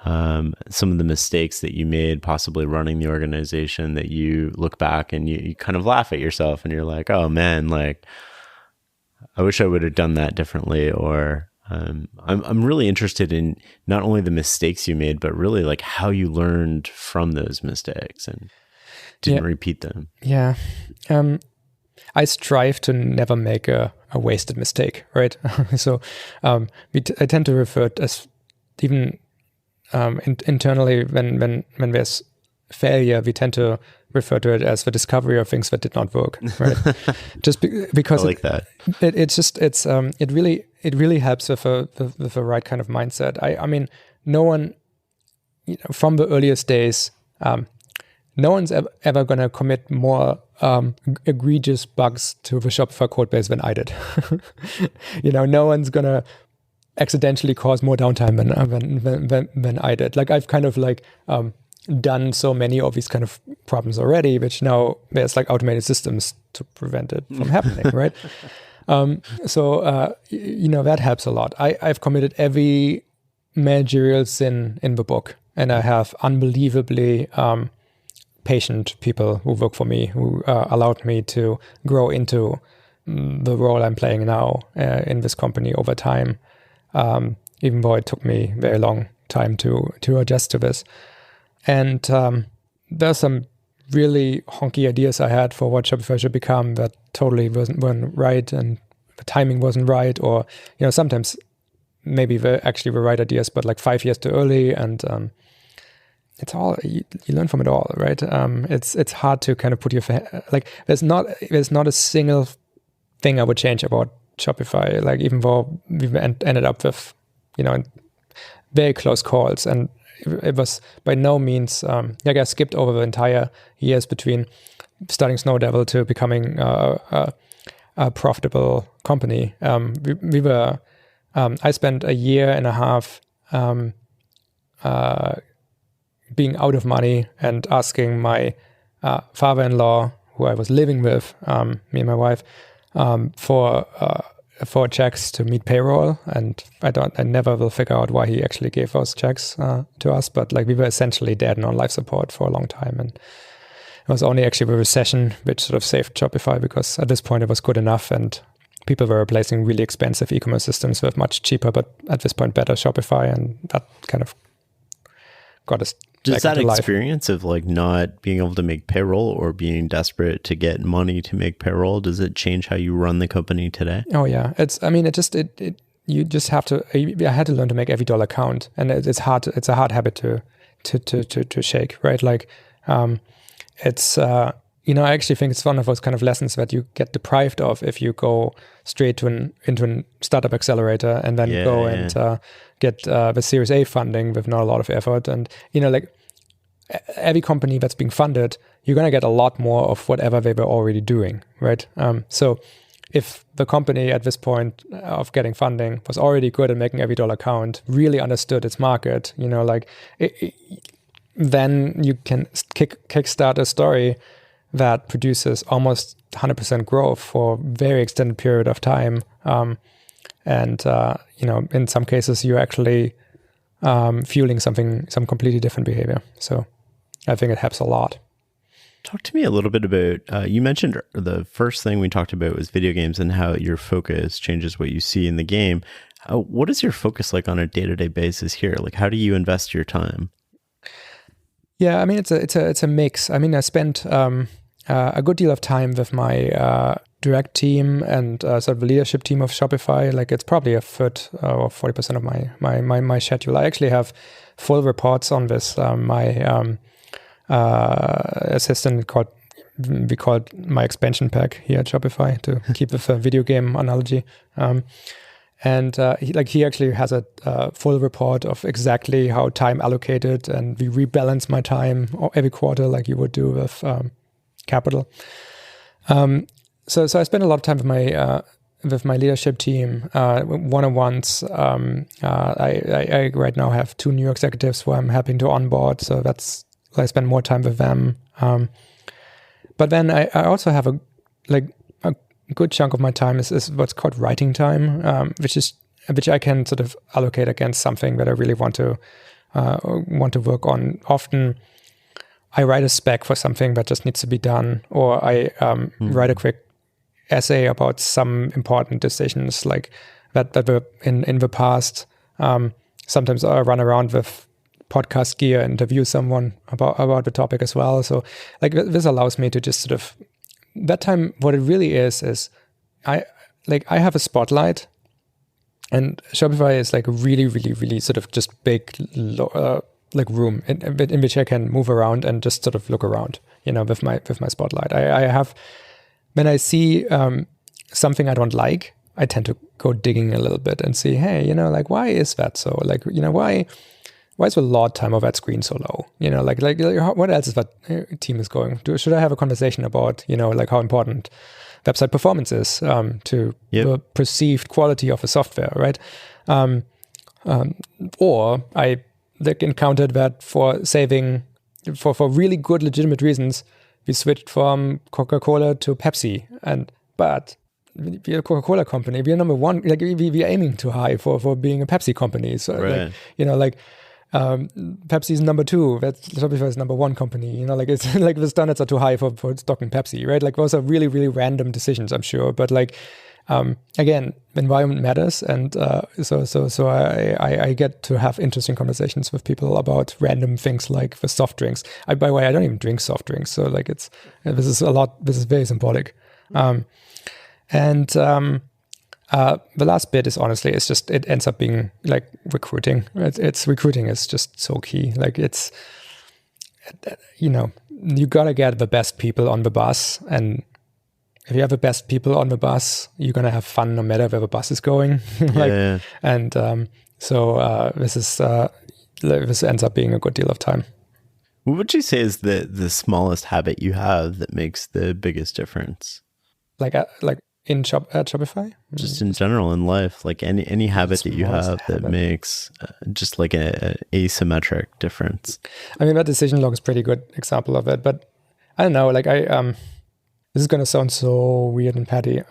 some of the mistakes that you made possibly running the organization, that you look back and you kind of laugh at yourself and you're like, oh man, I wish I would have done that differently. Or I'm really interested in not only the mistakes you made, but really how you learned from those mistakes and didn't repeat them. Yeah. I strive to never make a wasted mistake, right? So I tend to refer to as, even internally, when there's failure, we tend to refer to it as the discovery of things that did not work, right? Just because I like that. It really helps with the right kind of mindset. I mean, no one, from the earliest days, no one's ever going to commit more egregious bugs to the Shopify code base than I did. No one's going to accidentally cause more downtime than I did. I've kind of done so many of these kind of problems already, which now there's automated systems to prevent it from happening, right? So that helps a lot. I've committed every managerial sin in the book, and I have unbelievably patient people who work for me, who allowed me to grow into the role I'm playing now in this company over time, even though it took me a very long time to adjust to this. And there's some really honky ideas I had for what Shopify should become that totally weren't right, and the timing wasn't right, or sometimes maybe actually the right ideas, but like 5 years too early. And it's all you learn from it all, right? It's hard to kind of put there's not a single thing I would change about Shopify. Like even though we ended up with very close calls, and it was by no means I skipped over the entire years between starting Snow Devil to becoming a profitable company. We were I spent a year and a half being out of money and asking my father-in-law, who I was living with, me and my wife, for checks to meet payroll. And I never will figure out why he actually gave those checks to us. But like we were essentially dead and on life support for a long time. And it was only actually the recession which sort of saved Shopify, because at this point it was good enough, and people were replacing really expensive e-commerce systems with much cheaper, but at this point better Shopify, and that kind of got us. Does that experience of like not being able to make payroll or being desperate to get money to make payroll, does it change how you run the company today? Oh yeah, you just have to. I had to learn to make every dollar count, and it's hard. It's a hard habit to shake, right? Like, it's I actually think it's one of those kind of lessons that you get deprived of if you go straight into a startup accelerator and then and get the Series A funding with not a lot of effort. And like every company that's being funded, you're going to get a lot more of whatever they were already doing, right? So if the company at this point of getting funding was already good at making every dollar count, really understood its market, then you can kickstart a story that produces almost 100% growth for a very extended period of time. And in some cases, you're actually fueling some completely different behavior. So I think it helps a lot. Talk to me a little bit about, you mentioned the first thing we talked about was video games and how your focus changes what you see in the game. What is your focus like on a day-to-day basis here? Like, how do you invest your time? Yeah, I mean, it's a mix. I mean, I spent a good deal of time with my direct team and sort of the leadership team of Shopify. Like it's probably a third or 40% of my schedule. I actually have full reports on this. My assistant we called my expansion pack here at Shopify, to keep with a video game analogy. And he actually has a full report of exactly how time allocated, and we rebalance my time every quarter like you would do with capital. So I spend a lot of time with my leadership team, one-on-ones. I right now have 2 new executives who I'm helping to onboard, so I spend more time with them. But then I also have a good chunk of my time is what's called writing time, which I can sort of allocate against something that I really want to work on. Often I write a spec for something that just needs to be done, or I write a quick essay about some important decisions like that were in the past. Sometimes I run around with podcast gear and interview someone about the topic as well. So like this allows me to just sort of, that time, what it really is I have a spotlight, and Shopify is like a really, really, really sort of just big room in which I can move around and just sort of look around, with my spotlight. I have, when I see something I don't like, I tend to go digging a little bit and see, hey, why is that so? Why is the load time of that screen so low? What else is that team is going? Should I have a conversation about, how important website performance is to the perceived quality of the software, right? Or I encountered that for saving, for really good legitimate reasons, we switched from Coca-Cola to Pepsi, but we're a Coca-Cola company. We're number one. We're aiming too high for being a Pepsi company. So, right. Pepsi's number 2, that Shopify is number 1 company. You know, like it's like the standards are too high for stocking Pepsi, right? Like those are really, really random decisions, I'm sure. But like, again, environment matters, and so I get to have interesting conversations with people about random things like the soft drinks. By the way, I don't even drink soft drinks, so like this is very symbolic. The last bit is honestly, it's just, it ends up being like recruiting. It's recruiting is just so key. Like it's, you know, you gotta get the best people on the bus, and if you have the best people on the bus, you're gonna have fun no matter where the bus is going. This ends up being a good deal of time. What would you say is the smallest habit you have that makes the biggest difference? Like at Shopify? Just in general in life, like any habit that you have that makes just like a asymmetric difference. I mean, that decision log is a pretty good example of it, but I don't know, like this is going to sound so weird and petty,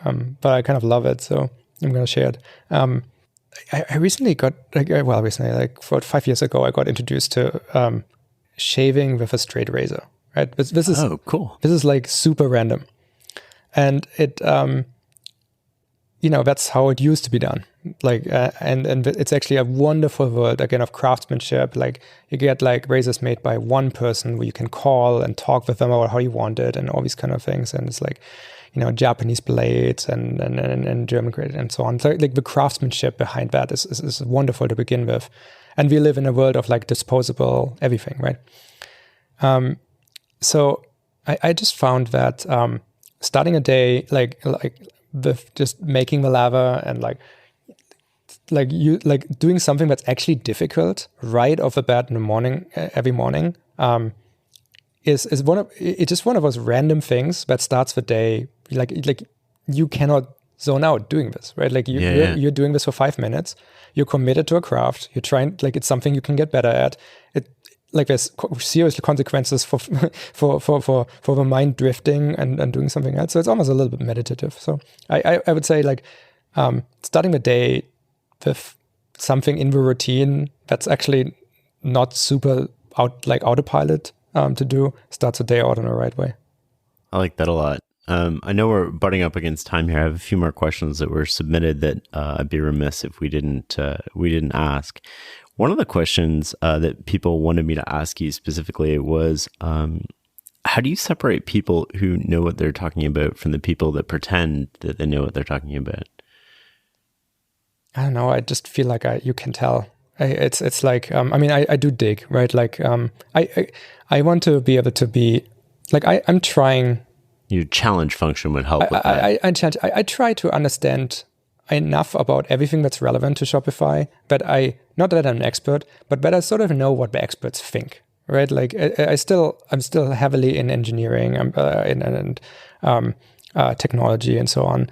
but I kind of love it, so I'm going to share it. I recently got, like 5 years ago, I got introduced to shaving with a straight razor, right? This is, cool. This is like super random. And it, you know, that's how it used to be done. Like, and it's actually a wonderful world, again, of craftsmanship. Like, you get like razors made by one person where you can call and talk with them about how you want it and all these kind of things. And it's like, you know, Japanese blades and German grade and so on. So like the craftsmanship behind that is wonderful to begin with. And we live in a world of like disposable everything, right? So I just found that starting a day like with just making the lava and like doing something that's actually difficult right off the bat in the morning, every morning, is just one of those random things that starts the day. Like you cannot zone out doing this, right? Like you're doing this for 5 minutes. You're committed to a craft. You're trying, like, it's something you can get better at. Like there's serious consequences for the mind drifting and doing something else. So it's almost a little bit meditative. So I would say like starting the day with something in the routine that's actually not super autopilot to do starts the day out in the right way. I like that a lot. I know we're butting up against time here. I have a few more questions that were submitted that I'd be remiss if we didn't ask. One of the questions that people wanted me to ask you specifically was, how do you separate people who know what they're talking about from the people that pretend that they know what they're talking about? I don't know. I just feel like you can tell. It's like, I mean, I do dig, right? Like, I want to be able to be, like, I'm trying. Your challenge function would help with that. I try to understand enough about everything that's relevant to Shopify, but not that I'm an expert, but I sort of know what the experts think, right? Like I'm still heavily in engineering and technology and so on.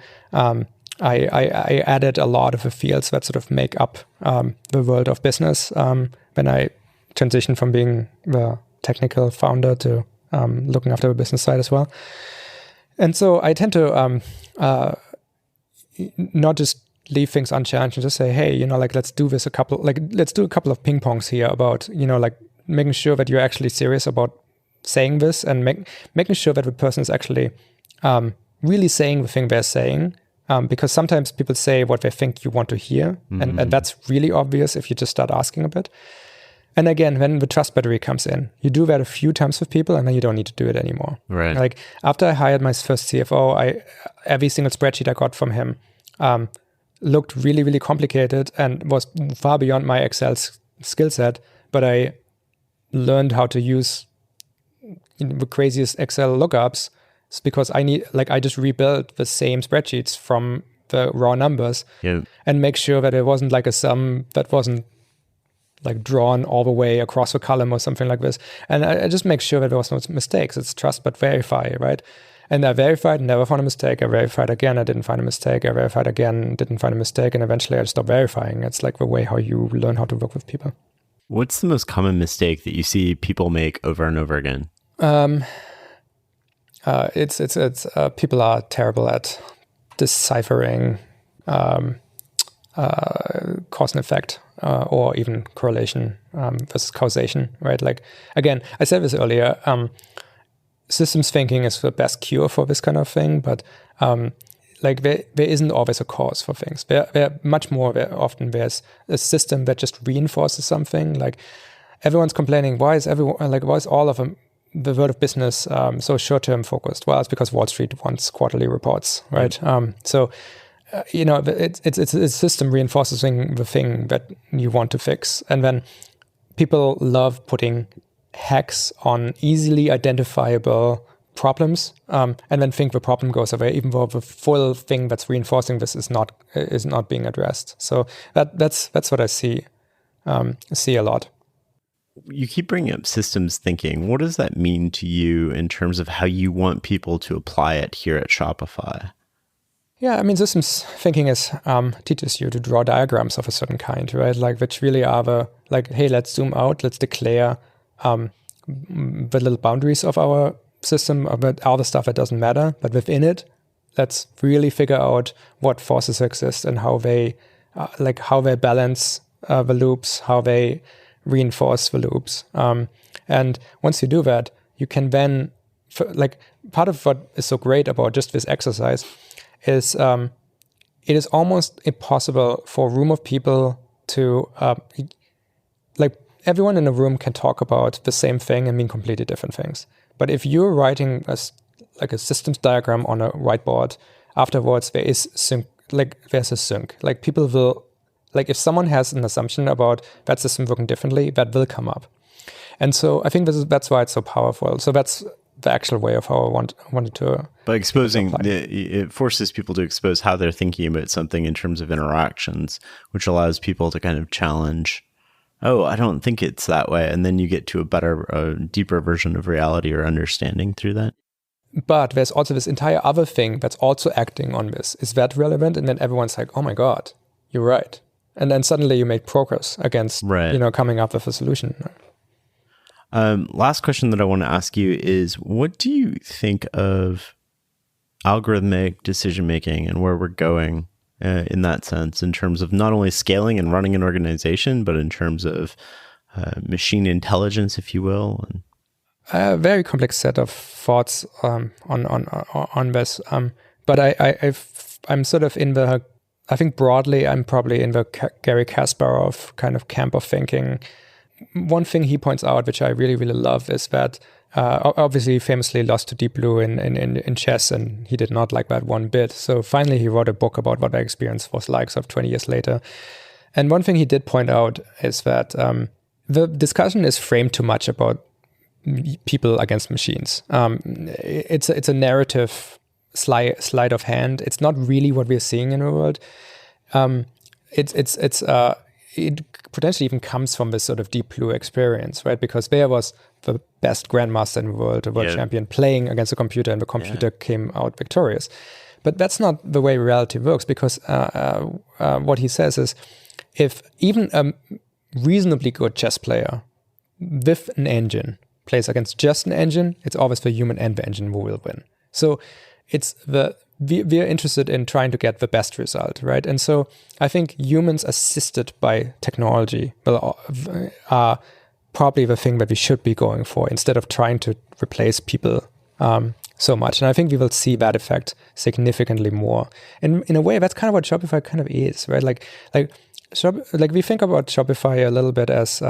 I added a lot of the fields that sort of make up the world of business when I transitioned from being the technical founder to looking after the business side as well. And so I tend to not just leave things unchallenged and just say, hey, you know, like let's do a couple of ping pongs here about, you know, like making sure that you're actually serious about saying this and making sure that the person is actually really saying the thing they're saying. Because sometimes people say what they think you want to hear, and that's really obvious if you just start asking a bit. And again, when the trust battery comes in, you do that a few times with people, and then you don't need to do it anymore. Right. Like after I hired my first CFO, every single spreadsheet I got from him looked really, really complicated and was far beyond my Excel skill set. But I learned how to use the craziest Excel lookups. It's because I just rebuilt the same spreadsheets from the raw numbers and make sure that it wasn't like a sum that wasn't like drawn all the way across a column or something like this. And I just make sure that there was no mistakes. It's trust but verify, right? And I verified, never found a mistake. I verified again, I didn't find a mistake. I verified again, didn't find a mistake. And eventually I stopped verifying. It's like the way how you learn how to work with people. What's the most common mistake that you see people make over and over again? It's people are terrible at deciphering cause and effect or even correlation versus causation, right? Like, again, I said this earlier, systems thinking is the best cure for this kind of thing, but like there isn't always a cause for things. There much more, often there's a system that just reinforces something. Like everyone's complaining, why is all of the world of business so short-term focused? Well, it's because Wall Street wants quarterly reports, right? It's a system reinforcing the thing that you want to fix. And then people love putting hacks on easily identifiable problems, and then think the problem goes away, even though the full thing that's reinforcing this is not being addressed. So that's what I see a lot. You keep bringing up systems thinking. What does that mean to you in terms of how you want people to apply it here at Shopify? Yeah, I mean, systems thinking teaches you to draw diagrams of a certain kind, right? Like, which really are hey, let's zoom out, let's declare the little boundaries of our system, about all the stuff that doesn't matter, but within it, let's really figure out what forces exist and how they balance the loops, how they reinforce the loops. And once you do that, you can then, part of what is so great about just this exercise is it is almost impossible for a room of people to, everyone in a room can talk about the same thing and mean completely different things. But if you're writing a systems diagram on a whiteboard, afterwards there's a sync. Like people will, if someone has an assumption about that system working differently, that will come up. And so I think that's why it's so powerful. So that's the actual way of how I wanted to. By exposing, it forces people to expose how they're thinking about something in terms of interactions, which allows people to kind of challenge, oh, I don't think it's that way. And then you get to a deeper version of reality or understanding through that. But there's also this entire other thing that's also acting on this. Is that relevant? And then everyone's like, oh my God, you're right. And then suddenly you make progress against, coming up with a solution. Last question that I want to ask you is, what do you think of algorithmic decision-making and where we're going in that sense, in terms of not only scaling and running an organization, but in terms of machine intelligence, if you will? A very complex set of thoughts on this. But I'm sort of in the, I think broadly, I'm probably in the Gary Kasparov kind of camp of thinking. One thing he points out, which I really, really love, is that obviously he famously lost to Deep Blue in chess, and he did not like that one bit. So finally he wrote a book about what that experience was like, sort of 20 years later. And one thing he did point out is that the discussion is framed too much about people against machines. It's a narrative sleight of hand. It's not really what we're seeing in the world. It potentially even comes from this sort of Deep Blue experience, right? Because there was the best grandmaster in the world, the world champion, playing against a computer, and the computer came out victorious. But that's not the way reality works, because what he says is, if even a reasonably good chess player with an engine plays against just an engine, it's always the human and the engine who will win. So it's we are interested in trying to get the best result, right? And so I think humans assisted by technology are probably the thing that we should be going for, instead of trying to replace people so much. And I think we will see that effect significantly more. And in a way, that's kind of what Shopify kind of is, right? Like we think about Shopify a little bit as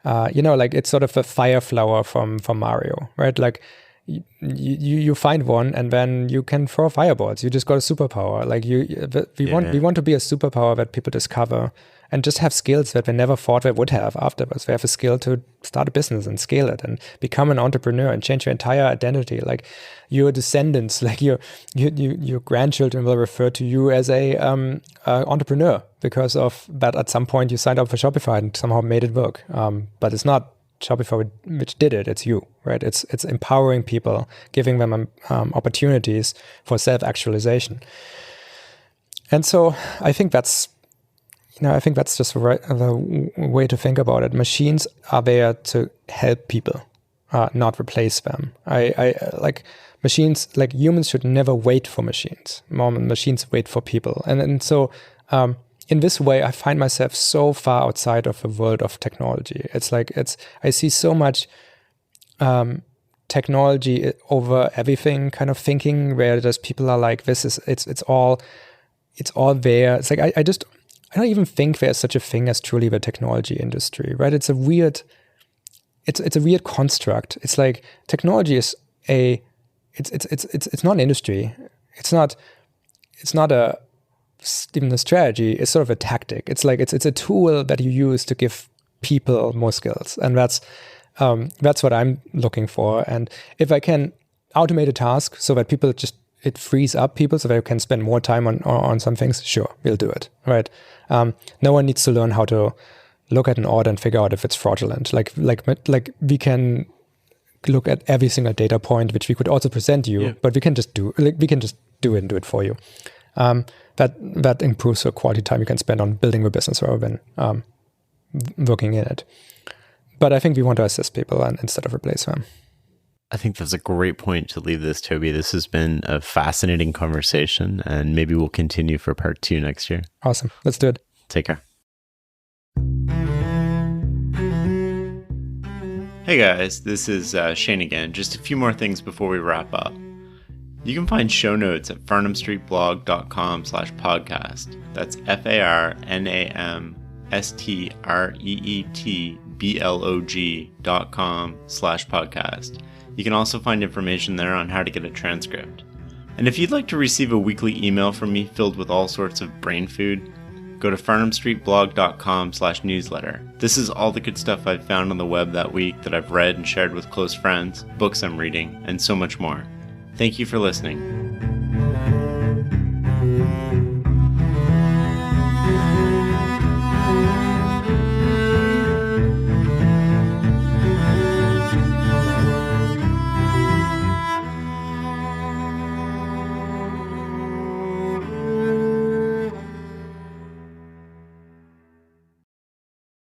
it's sort of a fire flower from Mario, right? Like you find one, and then you can throw fireballs. You just got a superpower. Like we want to be a superpower that people discover and just have skills that they never thought they would have afterwards. They have a skill to start a business and scale it and become an entrepreneur and change your entire identity. Like your descendants, like your grandchildren will refer to you as a entrepreneur because of that. At some point you signed up for Shopify and somehow made it work. But it's not Shopify which did it, it's you, right? It's empowering people, giving them opportunities for self-actualization. And so I think that's just the way to think about it. Machines are there to help people, not replace them. I like machines, like humans should never wait for machines. Machines wait for people. And so in this way, I find myself so far outside of the world of technology. It's like I see so much technology over everything kind of thinking, where just people are like, it's all there. It's like I don't even think there's such a thing as truly the technology industry, right? It's a weird construct. It's like technology is it's not an industry. It's not even a strategy. It's sort of a tactic. It's like it's a tool that you use to give people more skills, and that's what I'm looking for. And if I can automate a task so that it frees up people so they can spend more time on some things, sure, we'll do it, right? No one needs to learn how to look at an order and figure out if it's fraudulent. Like we can look at every single data point, which we could also present you, but we can just do it and do it for you. That improves the quality time you can spend on building the business rather than working in it. But I think we want to assist people instead of replace them. I think that's a great point to leave this, Tobi. This has been a fascinating conversation, and maybe we'll continue for part 2 next year. Awesome. Let's do it. Take care. Hey guys, this is Shane again. Just a few more things before we wrap up. You can find show notes at farnamstreetblog.com/podcast. That's FARNAMSTREETBLOG.com/podcast. You can also find information there on how to get a transcript. And if you'd like to receive a weekly email from me filled with all sorts of brain food, go to farnamstreetblog.com/newsletter. This is all the good stuff I've found on the web that week that I've read and shared with close friends, books I'm reading, and so much more. Thank you for listening.